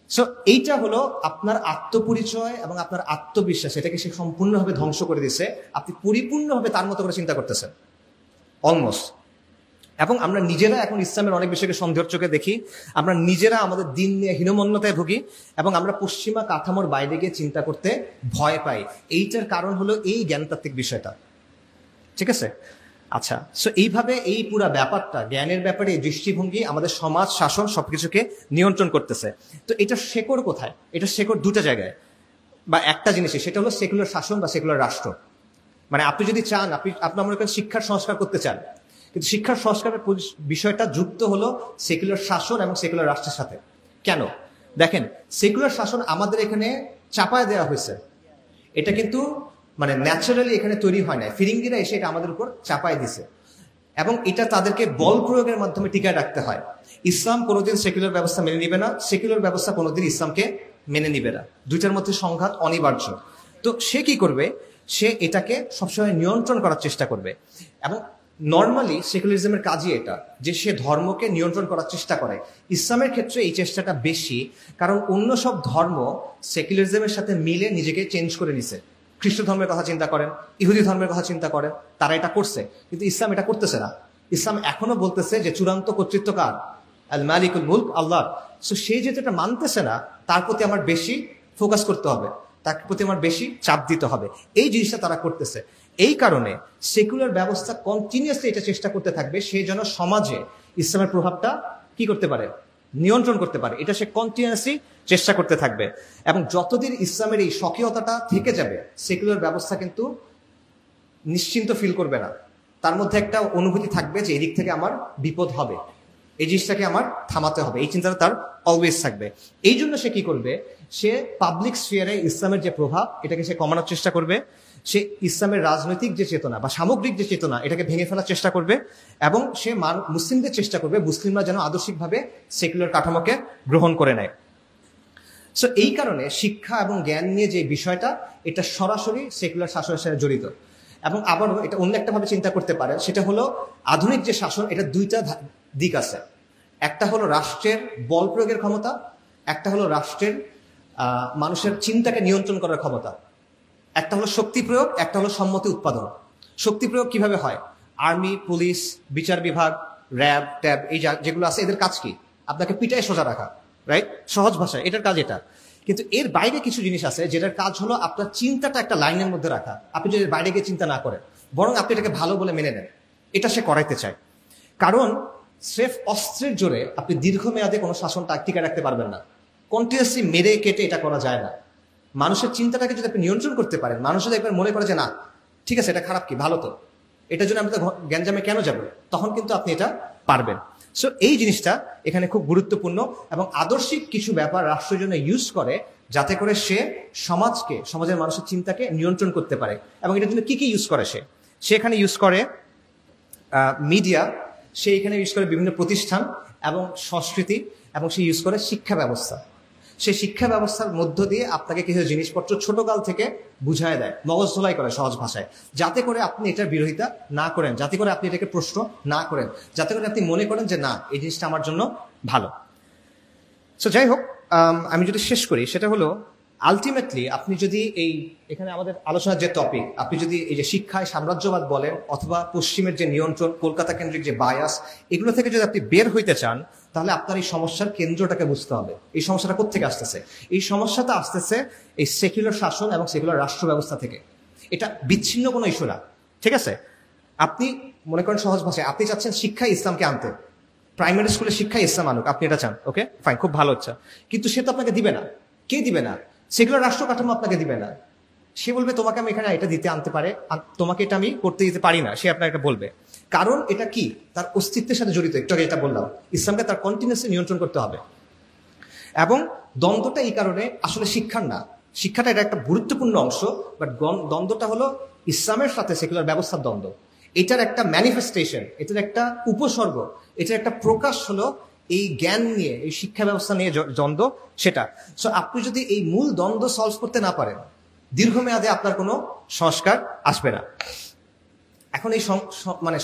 সো এইটা হলো আপনার আত্মপরিচয় এবং আপনার আত্মবিশ্বাস, এটাকে সে সম্পূর্ণভাবে ধ্বংস করে দিচ্ছে। আপনি পরিপূর্ণভাবে তার মতো করে চিন্তা করতেছেন অলমোস্ট। এবং আমরা নিজেরা এখন ইসলামের অনেক বিষয়কে সন্দেহের চোখে দেখি, আমরা নিজেরা আমাদের দিন নিয়ে হীনমন্যতায় ভুগি, এবং আমরা পশ্চিমা কাঠামোর বাইরে গিয়ে চিন্তা করতে ভয় পাই। এইটার কারণ হলো এই জ্ঞানতাত্ত্বিক বিষয়টা। ঠিক আছে, আচ্ছা। সো এইভাবে এই পুরা ব্যাপারটা, জ্ঞানের ব্যাপারে এই দৃষ্টিভঙ্গি আমাদের সমাজ, শাসন সবকিছুকে নিয়ন্ত্রণ করতেছে। তো এটা শেকড় কোথায়? এটা শেকড় দুটা জায়গায় বা একটা জিনিসে, সেটা হলো সেকুলার শাসন বা সেকুলার রাষ্ট্র। মানে আপনি যদি চান, আপনার মনে করেন শিক্ষার সংস্কার করতে চান, কিন্তু শিক্ষার সংস্কারের বিষয়টা যুক্ত হলো সেকুলার শাসন এবং সেকুলার রাষ্ট্রের সাথে। কেন? দেখেন, সেকুলার শাসন আমাদের এখানে চাপায় দেওয়া হয়েছে, এটা কিন্তু মানে ন্যাচারালি এখানে তৈরি হয় না, ফিরিঙ্গিরা এসে এটা আমাদের উপর চাপায় দিছে, এবং এটা তাদেরকে বল প্রয়োগের মাধ্যমে টিকায় রাখতে হয়। ইসলাম কোনোদিন সেকুলার ব্যবস্থা মেনে নিবে না, সেকুলার ব্যবস্থা কোনোদিন ইসলামকে মেনে নিবে না, দুইটার মধ্যে সংঘাত অনিবার্য। তো সে কি করবে? সে এটাকে সবসময় নিয়ন্ত্রণ করার চেষ্টা করবে। এবং নর্মালি সেকুলারিজমের কাজই এটা, যে সে ধর্মকে নিয়ন্ত্রণ করার চেষ্টা করে। ইসলামের ক্ষেত্রে এই চেষ্টাটা বেশি, কারণ অন্য সব ধর্ম সেকুলারিজমের সাথে মিলে নিজেকে চেঞ্জ করে নিছে। খ্রিস্ট ধর্মের কথা চিন্তা করেন, ইহুদি ধর্মের কথা চিন্তা করেন, তারা এটা করছে, কিন্তু ইসলাম এটা করতেছে না। ইসলাম এখনো বলতেছে যে চূড়ান্ত কর্তৃত্ব কার? আল মালিকুল মুলক, আল্লাহ। সো সে যেটা এটা মানতেছে না, তার প্রতি আমার বেশি ফোকাস করতে হবে, তার প্রতি আমার বেশি চাপ দিতে হবে। এই জিনিসটা তারা করতেছে। এই কারণে সেকুলার ব্যবস্থা কন্টিনিউয়াসলি এটা চেষ্টা করতে থাকবে, সে যেন সমাজে ইসলামের প্রভাবটা কি করতে পারে? নিয়ন্ত্রণ করতে পারে। এটা সে কন্টিনিউয়াসলি চেষ্টা করতে থাকবে। এবং যতদিন ইসলামের এই স্বকীয়তাটা থেকে যাবে, সেকুলার ব্যবস্থা কিন্তু নিশ্চিন্ত ফিল করবে না। তার মধ্যে একটা অনুভূতি থাকবে যে এদিক থেকে আমার বিপদ হবে, এই জিনিসটাকে আমার থামাতে হবে, এই চিন্তাটা তার অলওয়েজ থাকবে। এই জন্য সে কি করবে? সে পাবলিক স্ফিয়ারে ইসলামের যে প্রভাব, এটাকে সে কমানোর চেষ্টা করবে। সে ইসলামের রাজনৈতিক যে চেতনা বা সামগ্রিক যে চেতনা এটাকে ভেঙে ফেলার চেষ্টা করবে, এবং সে মুসলিমদের চেষ্টা করবে মুসলিমরা যেন আদর্শিকভাবে সেকুলার কাঠামোকে গ্রহণ করে নেয়। সো এই কারণে শিক্ষা এবং জ্ঞান নিয়ে যে বিষয়টা, এটা সরাসরি সেকুলার শাসনের সাথে জড়িত। এবং আবারও এটা অন্য একটা ভাবে চিন্তা করতে পারেন, সেটা হলো আধুনিক যে শাসন, এটা দুইটা দিক আছে। একটা হলো রাষ্ট্রের বল প্রয়োগের ক্ষমতা, একটা হলো রাষ্ট্রের মানুষের চিন্তাকে নিয়ন্ত্রণ করার ক্ষমতা। একটা হলো শক্তি প্রয়োগ, একটা হলো সম্মতি উৎপাদন। শক্তি প্রয়োগ কিভাবে হয়? আর্মি, পুলিশ, বিচার বিভাগ, র্যাব, ট্যাব, এই যেগুলো আছে, এদের কাজ কি? আপনাকে পিটায় সোজা রাখা, রাইট? সহজ ভাষায় এটার কাজ এটা। কিন্তু এর বাইরে কিছু জিনিস আছে যেটার কাজ হলো আপনার চিন্তাটা একটা লাইনের মধ্যে রাখা। আপনি যদি বাইরে গিয়ে চিন্তা না করেন, বরং আপনি এটাকে ভালো বলে মেনে নেন, এটা সে করাইতে চায়। কারণ স্রেফ অস্ত্রের জোরে আপনি দীর্ঘমেয়াদে কোনো শাসনটা টিকে রাখতে পারবেন না। কন্টিনিউয়াসলি মেরে কেটে এটা করা যায় না। মানুষের চিন্তাটাকে যদি আপনি নিয়ন্ত্রণ করতে পারেন, মানুষ যদি একবার মনে করে যে না ঠিক আছে এটা খারাপ কি ভালো, তো এটার জন্য আমি তো গ্যাঞ্জামে কেন যাব, তখন কিন্তু আপনি এটা পারবেন। সো এই জিনিসটা এখানে খুব গুরুত্বপূর্ণ, এবং আদর্শিক কিছু ব্যাপার রাষ্ট্রের জন্য ইউজ করে যাতে করে সে সমাজের মানুষের চিন্তাকে নিয়ন্ত্রণ করতে পারে। এবং এটার জন্য কি কি ইউজ করে? সে এখানে ইউজ করে মিডিয়া, সে এখানে ইউজ করে বিভিন্ন প্রতিষ্ঠান এবং সংস্কৃতি, এবং সে ইউজ করে শিক্ষা ব্যবস্থা। সেই শিক্ষা ব্যবস্থার মধ্য দিয়ে আপনাকে কিছু জিনিসপত্র ছোটকাল থেকে বুঝায় দেয়, মগজ ধোলাই করে সহজ ভাষায়, যাতে করে আপনি এটার বিরোধিতা না করেন, যাতে করে আপনি এটাকে প্রশ্ন না করেন, যাতে করে আপনি মনে করেন যে না এই জিনিসটা আমার জন্য ভালো। সো যাই হোক, আমি যদি শেষ করি, সেটা হলো আলটিমেটলি আপনি যদি এখানে আমাদের আলোচনার যে টপিক, আপনি যদি এই যে শিক্ষায় সাম্রাজ্যবাদ বলেন অথবা পশ্চিমের যে নিয়ন্ত্রণ, কলকাতা কেন্দ্রিক যে বায়াস, এগুলো থেকে যদি আপনি বের হইতে চান, তাহলে আপনার এই সমস্যার কেন্দ্রটাকে বুঝতে হবে। এই সমস্যাটা কোত্থেকে আসতেছে? এই সমস্যাটা আসতেছে এই সেকুলার শাসন এবং সেকুলার রাষ্ট্র ব্যবস্থা থেকে। এটা বিচ্ছিন্ন কোনো ইস্যু না, ঠিক আছে? আপনি মনে করেন সহজ ভাষায় আপনি চাচ্ছেন শিক্ষায় ইসলামকে আনতে, প্রাইমারি স্কুলে শিক্ষায় ইসলাম আনুক, আপনি এটা চান, ওকে ফাইন, খুব ভালো হচ্ছে। কিন্তু সে তো আপনাকে দিবে না। কে দিবে না? সেকুলার রাষ্ট্র কাঠামো আপনাকে দিবে না। সে বলবে তোমাকে আমি এখানে এটা দিতে আনতে পারে, তোমাকে এটা আমি করতে দিতে পারি না, সে আপনাকে এটা বলবে। কারণ এটা কি? তার অস্তিত্বের সাথে জড়িত। একটু আগে এটা বললাম, ইসলামকে তার কন্টিনিউয়াসলি নিয়ন্ত্রণ করতে হবে। এবং দ্বন্দ্বটা এই কারণে আসলে শিক্ষার না, শিক্ষাটা এটা একটা গুরুত্বপূর্ণ অংশ, বাট দ্বন্দ্বটা হলো ইসলামের সাথে সেকুলার ব্যবস্থার দ্বন্দ্ব। এটার একটা ম্যানিফেস্টেশন, এটার একটা উপসর্গ, এটার একটা প্রকাশ হলো এই জ্ঞান নিয়ে, এই শিক্ষা ব্যবস্থা নিয়ে দ্বন্দ্ব, সেটা। সো আপনি যদি এই মূল দ্বন্দ্ব সলভ করতে না পারেন, দীর্ঘমেয়াদে আপনার কোনো সংস্কার আসবে না। এখন এই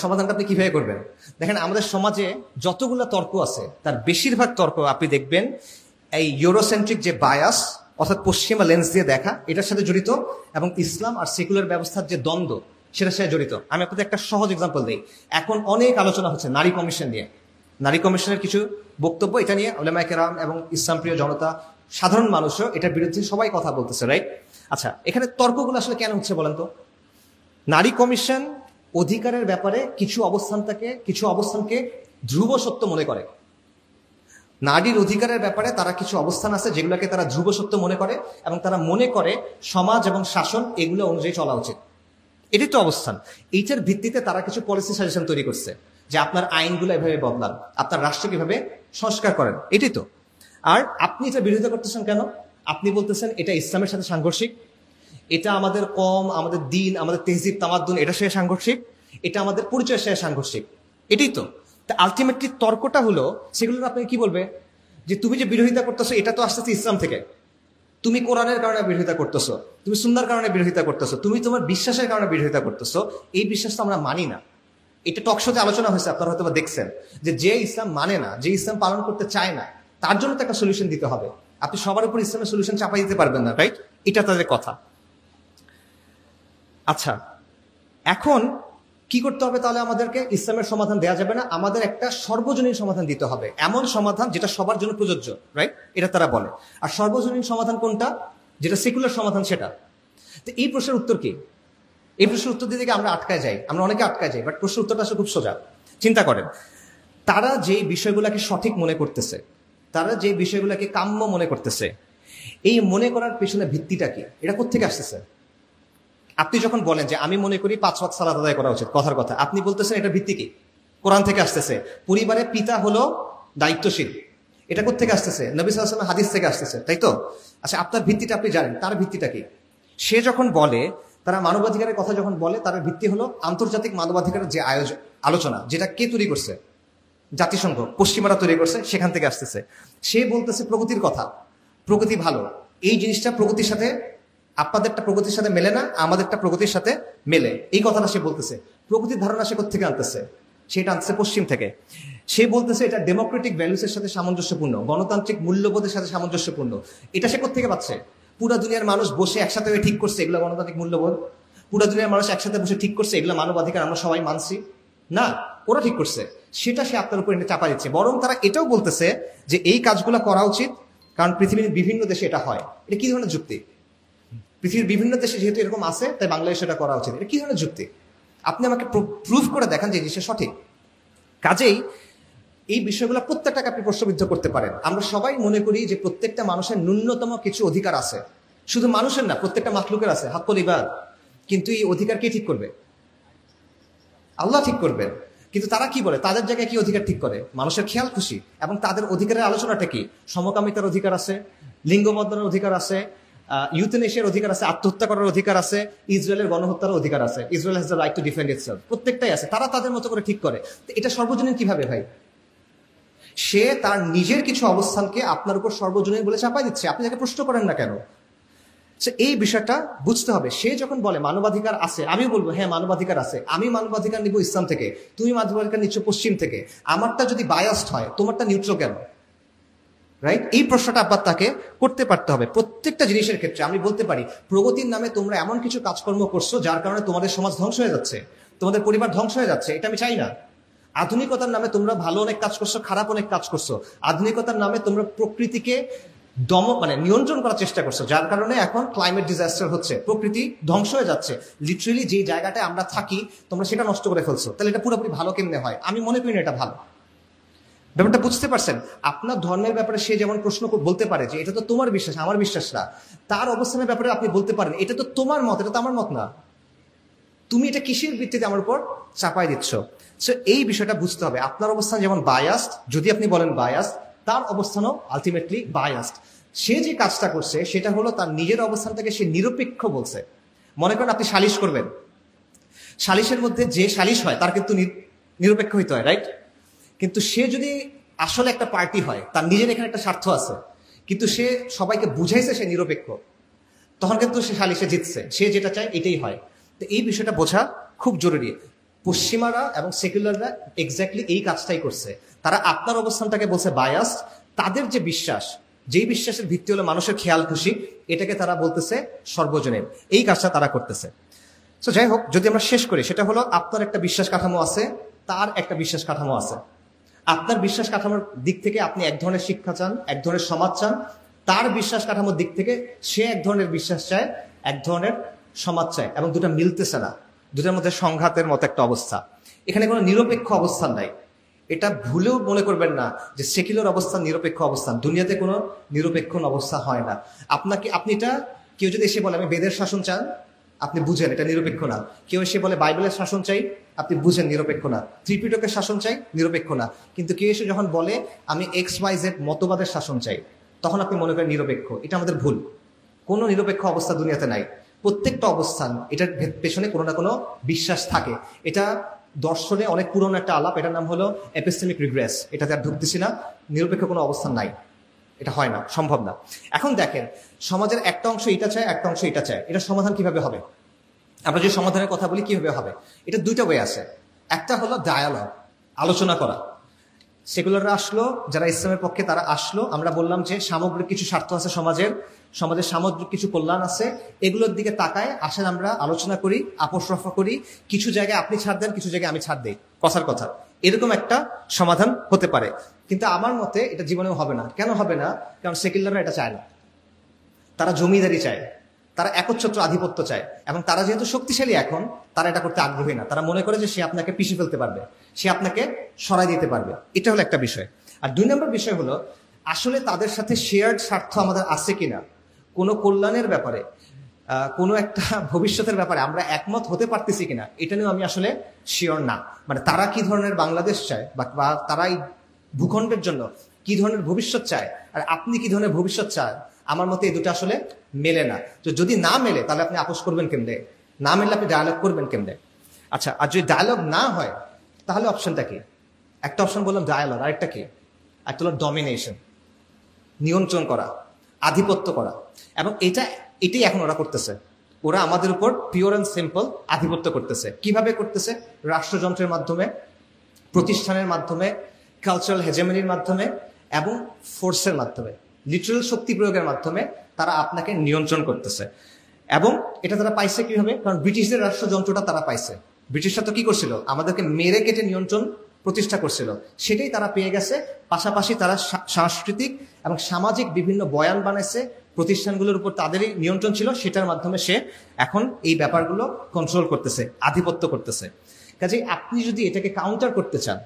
সমাধানটা আপনি কিভাবে করবেন? দেখেন, আমাদের সমাজে যতগুলো তর্ক আছে তার বেশিরভাগ তর্ক আপনি দেখবেন এই ইউরোসেন্ট্রিক যে বায়াস, অর্থাৎ পশ্চিমা লেন্স দিয়ে দেখা, এটার সাথে জড়িত, এবং ইসলাম আর সেকুলার ব্যবস্থার যে দ্বন্দ্ব সেটার সাথে জড়িত। আমি আপনাদের একটা সহজ এক্সাম্পল দিই। এখন অনেক আলোচনা হচ্ছে নারী কমিশন নিয়ে, নারী কমিশনের কিছু বক্তব্য, এটা নিয়ে উলামায়ে কেরাম এবং ইসলাম প্রিয় জনতা, সাধারণ মানুষও এটার বিরুদ্ধে সবাই কথা বলতেছে, রাইট? আচ্ছা, এখানে তর্কগুলো আসলে কেন হচ্ছে বলেন তো? নারী কমিশন অধিকারের ব্যাপারে কিছু অবস্থানকে ধ্রুব সত্য মনে করে। নারীর অধিকারের ব্যাপারে তারা কিছু অবস্থান আছে যেগুলোকে তারা ধ্রুব সত্য মনে করে, এবং তারা মনে করে সমাজ এবং শাসন এগুলো অনুযায়ী চলা উচিত। এটাই তো অবস্থান। এইটার ভিত্তিতে তারা কিছু পলিসি সাজেশন তৈরি করছে যে আপনার আইনগুলো এভাবে বদলান, আপনার রাষ্ট্রকে এভাবে সংস্কার করেন, এটাই তো। আর আপনি এটা বিরোধিতা করতেছেন কেন? আপনি বলতেছেন এটা ইসলামের সাথে সাংঘর্ষিক, এটা আমাদের আমাদের দিন, আমাদের তেহজিব তামাদ্দুন, এটা সাথে সাংঘর্ষিক, এটা আমাদের পরিচয়ের সাথে সাংঘর্ষিক, এটাই তো। আলটিমেটলি তর্কটা হলো, সেগুলো আপনাকে কি বলবে? যে তুমি যে বিরোধিতা করতেছো এটা তো আসতেছে ইসলাম থেকে, তুমি কোরআনের কারণে বিরোধিতা করতেছো, তুমি সুন্নাহর কারণে বিরোধিতা করতেছো, তুমি তোমার বিশ্বাসের কারণে বিরোধিতা করতেছো। এই বিশ্বাস তো আমরা মানি না। এটা টকশোতে আলোচনা হয়েছে, আপনারা হয়তো দেখছেন, যে ইসলাম মানে না, যে ইসলাম পালন করতে চায় না, তার জন্য তো একটা সলিউশন দিতে হবে। আপনি সবার উপর ইসলামের সলিউশন চাপাই দিতে পারবেন না, রাইট? এটা তাদের কথা। আচ্ছা, এখন কি করতে হবে তাহলে? আমাদেরকে ইসলামের সমাধান দেওয়া যাবে না, আমাদের একটা সর্বজনীন সমাধান দিতে হবে, এমন সমাধান যেটা সবার জন্য প্রযোজ্য, রাইট? এটা তারা বলে। আর সর্বজনীন সমাধান কোনটা? যেটা সেকুলার সমাধান, সেটা। তো এই প্রশ্নের উত্তর কি? এই প্রশ্নের উত্তর দিতে আমরা আটকায় যাই, আমরা অনেকে আটকায় যাই, বাট প্রশ্নের উত্তরটা আসলে খুব সোজা। চিন্তা করেন, তারা যে বিষয়গুলোকে সঠিক মনে করতেছে, তারা যে বিষয়গুলোকে কাম্য মনে করতেছে, এই মনে করার পেছনে ভিত্তিটা কি? এটা কোত্থেকে আসতেছে? আপনি যখন বলেন যে আমি মনে করি 5 ওয়াক্ত সালাত আদায় করা উচিত, কথার কথা, আপনি বলতেছেন এটা ভিত্তি কি? কোরআন থেকে আসতেছে। পরিবারে পিতা হলো দায়িত্বশীল, এটা কোত্থেকে আসতেছে? নবী সাল্লাল্লাহু আলাইহি ওয়াসাল্লাম হাদিস থেকে আসতেছে, তাই তো? আচ্ছা, আপনার ভিত্তিটা আপনি জানেন, তার ভিত্তিটা কি? সে যখন বলে তারা মানবাধিকারের কথা যখন বলে তার ভিত্তি হলো আন্তর্জাতিক মানবাধিকারের যে আলোচনা, যেটা কে তৈরি করছে? জাতিসংঘ, পশ্চিমারা তৈরি করছে, সেখান থেকে আসতেছে। সে বলতেছে প্রগতির কথা, প্রগতি ভালো, এই জিনিসটা প্রগতির সাথে, আপনাদেরটা প্রগতির সাথে মেলে না, আমাদেরটা প্রগতির সাথে মেলে, এই কথাটা সে বলতেছে। প্রগতির ধারণা সে কোথা থেকে আনতেছে? সেটা আনতেছে পশ্চিম থেকে। সে বলতেছে এটা ডেমোক্রেটিক ভ্যালুসের সাথে সামঞ্জস্যপূর্ণ, গণতান্ত্রিক মূল্যবোধের সাথে সামঞ্জস্যপূর্ণ। এটা সে কোথা থেকে পাচ্ছে? পুরা দুনিয়ার মানুষ বসে একসাথে ঠিক করছে এগুলো গণতান্ত্রিক মূল্যবোধ? পুরা দুনিয়ার মানুষ একসাথে বসে ঠিক করছে এগুলো মানবাধিকার, আমরা সবাই মানছি? না, ওরা ঠিক করছে। সেটা সে আপনার উপর চাপা দিচ্ছে। বরং তারা এটাও বলতেছে যে এই কাজগুলো করা উচিত, কারণ পৃথিবীর বিভিন্ন দেশে এটা হয়। এটা কি ধরনের যুক্তি? পৃথিবীর বিভিন্ন দেশে যেহেতু এরকম আছে, তাই বাংলাদেশে এটা করা উচিত। এটা কি ধরনের যুক্তি? আপনি আমাকে প্রুফ করে দেখান যে জিনিসটা সঠিক। কাজেই এই বিষয়গুলো প্রত্যেকটাকে আপনি প্রশ্নবিদ্ধ করতে পারেন। আমরা সবাই মনে করি যে প্রত্যেকটা মানুষের ন্যূনতম কিছু অধিকার আছে, শুধু মানুষের না, প্রত্যেকটা মাখলুকের আছে হাক্কুল ইবাদ। কিন্তু এই অধিকার কে ঠিক করবে? আল্লাহ ঠিক করবেন। কিন্তু তারা কি বলে? তাদের জায়গায় কি অধিকার ঠিক করে? মানুষের খেয়াল খুশি। এবং তাদের অধিকারের আলোচনাটা কি? সমকামিতার অধিকার আছে, লিঙ্গ বদলের অধিকার আছে, ইউথেনেশিয়ার অধিকার আছে, আত্মহত্যা করার অধিকার আছে, ইসরায়েলের গণহত্যার অধিকার আছে। Israel has the right to defend itself. প্রত্যেকটাই আছে, তারা তাদের মতো করে ঠিক করে। এটা সর্বজনীন কিভাবে ভাই? সে তার নিজের কিছু অবস্থানকে আপনার উপর সর্বজনীন বলে চাপাই দিচ্ছে। আপনি তাকে প্রশ্ন করেন না কেন? এই বিষয়টা বুঝতে হবে। সে যখন বলে মানবাধিকার আছে, আমি বলবো হ্যাঁ মানবাধিকার আছে, আমি মানবাধিকার নিব ইসলাম থেকে, তুমি মানবাধিকার নিচ্ছ পশ্চিম থেকে। আমারটা যদি বায়াসড হয়, তোমারটা নিউট্রাল কেন? রাইট? এই প্রশ্নটা আবার তাকে করতে পারতে হবে। প্রত্যেকটা জিনিসের ক্ষেত্রে আমি বলতে পারি, প্রগতির নামে তোমরা এমন কিছু কাজকর্ম করছো যার কারণে তোমাদের সমাজ ধ্বংস হয়ে যাচ্ছে, তোমাদের পরিবার ধ্বংস হয়ে যাচ্ছে। এটা আমি চাই না। আধুনিকতার নামে তোমরা ভালো অনেক কাজ করছো, খারাপ অনেক কাজ করছো। আধুনিকতার নামে তোমরা প্রকৃতিকে নিয়ন্ত্রণ করার চেষ্টা করছো, যার কারণে এখন ক্লাইমেট ডিজাস্টার হচ্ছে, প্রকৃতি ধ্বংস হয়ে যাচ্ছে। লিটারেলি যে জায়গাটায় আমরা থাকি তোমরা সেটা নষ্ট করে ফেলছো। তাহলে এটা পুরোপুরি ভালো কেমনে হয়? আমি মনে করি না এটা ভালো। ব্যাপারটা বুঝতে পারছেন? আপনার ধর্মের ব্যাপারে সে যেমন প্রশ্ন বলতে পারে যে এটা তো তোমার বিশ্বাস, আমার বিশ্বাস না। তার অবস্থানের ব্যাপারে আপনি বলতে পারেন এটা তো তোমার মত, এটা তো আমার মত না, তুমি এটা কিসের ভিত্তিতে আমার উপর চাপাই দিচ্ছ? সো এই বিষয়টা বুঝতে হবে। আপনার অবস্থান যেমন বায়াসড, যদি আপনি বলেন বায়াসড, তার অবস্থানও আলটিমেটলি বায়াসড। সে যে কাজটা করছে সেটা হলো তার নিজের অবস্থান থেকে সে নিরপেক্ষ বলছে। মনে করেন আপনি সালিশ করবেন, সালিশের মধ্যে যে সালিশ হয় তার কিন্তু নিরপেক্ষ হইতে হয়, রাইট? কিন্তু সে যদি আসলে একটা পার্টি হয়, তার নিজের এখানে একটা স্বার্থ আছে, কিন্তু সে সবাইকে বুঝাইছে সে নিরপেক্ষ, তখন কিন্তু সে সালিশে জিতছে। সে যেটা চায় এটাই হয়। তো এই বিষয়টা বোঝা খুব জরুরি। পশ্চিমারা এবং সেকুলাররা এক্স্যাক্টলি এই কাজটাই করছে। তারা আপনার অবস্থানটাকে বলছে বায়াস। তাদের যে বিশ্বাস, যেই বিশ্বাসের ভিত্তি হলো মানুষের খেয়াল খুশি, এটাকে তারা বলতেছে সর্বজনীন। এই কাজটা তারা করতেছে। তো যাই হোক, যদি আমরা শেষ করি, সেটা হলো আপনার একটা বিশ্বাস কাঠামো আছে, তার একটা বিশ্বাস কাঠামো আছে। আপনার বিশ্বাস কাঠামোর দিক থেকে আপনি এক ধরনের শিক্ষা চান, এক ধরনের সমাজ চান। তার বিশ্বাস কাঠামোর দিক থেকে সে এক ধরনের বিশ্বাস চায়, এক ধরনের সমাজ চায়, এবং দুটা মিলতেছে না। দুটার মধ্যে সংঘাতের মতো একটা অবস্থা। এখানে কোনো নিরপেক্ষ অবস্থান নাই। এটা ভুলেও মনে করবেন না যে সেকুলার অবস্থান নিরপেক্ষ অবস্থান। দুনিয়াতে কোনো নিরপেক্ষ অবস্থা হয় না। আপনি এটা, কেউ যদি এসে বলে আমি বেদের শাসন চান, আপনি বুঝেন এটা নিরপেক্ষ না। কেউ এসে বলে বাইবেলের শাসন চাই, আপনি বুঝেন নিরপেক্ষ না। ত্রিপিটকের শাসন চাই, নিরপেক্ষ না। কিন্তু কেউ এসে যখন বলে আমি XYZ মতবাদের শাসন চাই, তখন আপনি মনে করেন নিরপেক্ষ। এটা আমাদের ভুল। কোনো নিরপেক্ষ অবস্থা দুনিয়াতে নাই। প্রত্যেকটা অবস্থান, এটার পেছনে কোনো না কোনো বিশ্বাস থাকে। এটা দর্শনে অনেক পুরনো একটা আলাপ, এটার নাম হলো এপিস্টেমিক রিগ্রেস। এটাতে আর ঢুকতেছি না। নিরপেক্ষ কোনো অবস্থান নাই, এটা হয় না, সম্ভব না। এখন দেখেন, সমাজের একটা অংশ এটা চায়, একটা অংশ এটা চায়। এটা সমাধান কিভাবে হবে? আমরা যে সমাধানের কথা বলি কিভাবে হবে, এটা দুইটা ওয়ে আছে। একটা হলো ডায়ালগ, আলোচনা করা। সেকুলাররা আসলো, যারা ইসলামের পক্ষে তারা আসলো, আমরা বললাম যে সামগ্রিক কিছু স্বার্থ আছে সমাজের সামগ্রিক কিছু কল্যাণ আছে, এগুলোর দিকে তাকায় আসেন আমরা আলোচনা করি, আপোষ রফা করি। কিছু জায়গায় আপনি ছাড় দেন, কিছু জায়গায় আমি ছাড় দেই, কথার কথা। এরকম একটা সমাধান হতে পারে। কিন্তু আমার মতে এটা জীবনেও হবে না। কেন হবে না? কারণ সেকুলাররা এটা চায় না। তারা জমিদারি চায়, তারা একচ্ছত্র আধিপত্য চায়, এবং তারা যেহেতু শক্তিশালী এখন, তারা এটা করতে আগ্রহী না। তারা মনে করে যে সে আপনাকে পিছিয়ে ফেলতে পারবে, সে আপনাকে সরাই দিতে পারবে। এটা হলো একটা বিষয়। আর দুই নম্বর বিষয় হলো, আসলে তাদের সাথে শেয়ার্ড স্বার্থ আমাদের আছে কিনা, কোনো কল্যাণের ব্যাপারে, কোনো একটা ভবিষ্যতের ব্যাপারে আমরা একমত হতে পারতেছি কিনা, এটা নিয়েও আমি আসলে শিওর না। মানে তারা কি ধরনের বাংলাদেশ চায়, বা তারা এই ভূখণ্ডের জন্য কি ধরনের ভবিষ্যৎ চায়, আর আপনি কি ধরনের ভবিষ্যৎ চান, আমার মতে এই দুটো আসলে মেলে না। তো যদি না মেলে, তাহলে আপনি আপোষ করবেন কেমনে? না মিললে আপনি ডায়ালগ করবেন কেমনে? আচ্ছা, আর যদি ডায়ালগ না হয় তাহলে অপশনটা কি? একটা অপশন বললাম ডায়ালগ, আরেকটা কি? একটা হলো ডমিনেশন, নিয়ন্ত্রণ করা, আধিপত্য করা। এবং এটাই এখন ওরা করতেছে। ওরা আমাদের উপর পিওর অ্যান্ড সিম্পল আধিপত্য করতেছে। কিভাবে করতেছে? রাষ্ট্রযন্ত্রের মাধ্যমে, প্রতিষ্ঠানের মাধ্যমে, কালচারাল হেজেমনির মাধ্যমে এবং ফোর্সের মাধ্যমে, লিটারাল শক্তি প্রয়োগের মাধ্যমে তারা আপনাকে নিয়ন্ত্রণ করতেছে। এবং এটা তারা পাইছে কিভাবে? কারণ ব্রিটিশদের রাষ্ট্রযন্ত্রটা তারা পাইছে। ব্রিটিশরা তো কি করছিল? আমাদেরকে মেরে কেটে নিয়ন্ত্রণ প্রতিষ্ঠা করছিল, সেটাই তারা পেয়ে গেছে। পাশাপাশি তারা সাংস্কৃতিক এবং সামাজিক বিভিন্ন বয়ান বানাইছে, প্রতিষ্ঠানগুলোর উপর তাদেরই নিয়ন্ত্রণ ছিল, সেটার মাধ্যমে সে এখন এই ব্যাপারগুলো কন্ট্রোল করতেছে, আধিপত্য করতেছে। কাজেই আপনি যদি এটাকে কাউন্টার করতে চান,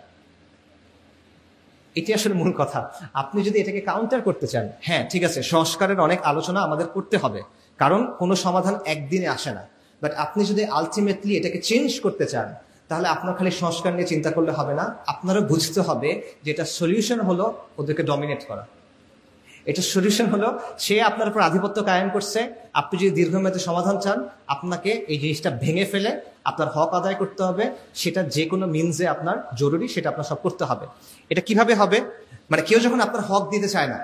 এটি আসলে মূল কথা, আপনি যদি এটাকে কাউন্টার করতে চান, হ্যাঁ ঠিক আছে, সংস্কারের অনেক আলোচনা আমাদের করতে হবে, কারণ কোনো সমাধান একদিনে আসে না। বাট আপনি যদি আলটিমেটলি এটাকে চেঞ্জ করতে চান, তাহলে আপনার খালি সংস্কার নিয়ে চিন্তা করলে হবে না। আপনারও বুঝতে হবে যে এটা সলিউশন হলো ওদেরকে ডমিনেট করা। এটা সলিউশন হলো সে আপনার উপর আধিপত্য কায়েম করছে। আপনি যদি দীর্ঘমেয়াদী সমাধান চান, আপনাকে এই জিনিসটা ভেঙে ফেলে আপনার হক আদায় করতে হবে। সেটা যে কোনো মিনসে আপনার জরুরি, সেটা আপনার সব করতে হবে। এটা কিভাবে হবে? মানে কেউ যখন আপনার হক দিতে চায় না,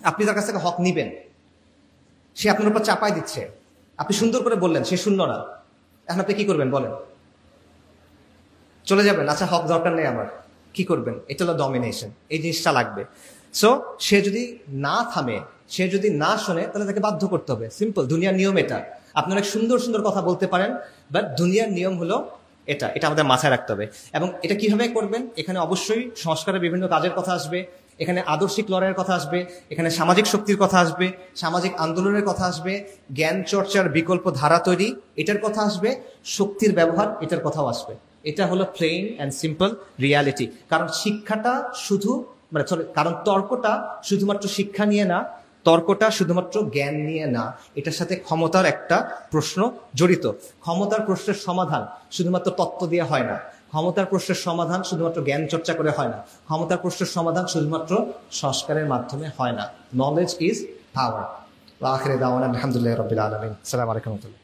আপনি তার কাছ থেকে হক নিবেন, সে আপনার উপর চাপাই দিচ্ছে, আপনি সুন্দর করে বললেন, সে শুনল না, এখন আপনি কি করবেন বলেন? চলে যাবেন? আচ্ছা হক দরকার নেই আমার, কি করবেন? এটা হলো ডমিনেশন। এই জিনিসটা লাগবে। সো সে যদি না থামে, সে যদি না শোনে, তাহলে তাকে বাধ্য করতে হবে। সিম্পল, দুনিয়ার নিয়ম এটা। আপনি অনেক সুন্দর সুন্দর কথা বলতে পারেন, বাট দুনিয়ার নিয়ম হলো এটা আমাদের মাথায় রাখতে হবে। এবং এটা কিভাবে করবেন? এখানে অবশ্যই সংস্কারের বিভিন্ন কাজের কথা আসবে, এখানে আদর্শিক লড়াইয়ের কথা আসবে, এখানে সামাজিক শক্তির কথা আসবে, সামাজিক আন্দোলনের কথা আসবে, জ্ঞান চর্চার বিকল্প ধারা তৈরি এটার কথা আসবে, শক্তির ব্যবহার এটার কথাও আসবে। এটা হলো প্লেন অ্যান্ড সিম্পল রিয়ালিটি। কারণ শিক্ষাটা শুধু কারণ তর্কটা শুধুমাত্র শিক্ষা নিয়ে না, তর্কটা শুধুমাত্র জ্ঞান নিয়ে না, এটার সাথে ক্ষমতার একটা প্রশ্ন জড়িত। ক্ষমতার প্রশ্নের সমাধান শুধুমাত্র তত্ত্ব দিয়ে হয় না, ক্ষমতার প্রশ্নের সমাধান শুধুমাত্র জ্ঞান চর্চা করে হয় না, ক্ষমতার প্রশ্নের সমাধান শুধুমাত্র সংস্কারের মাধ্যমে হয় না। Knowledge is power. আখিরে দাওয়ানা আলহামদুলিল্লাহি রাব্বিল আলামিন। আসসালামু আলাইকুম।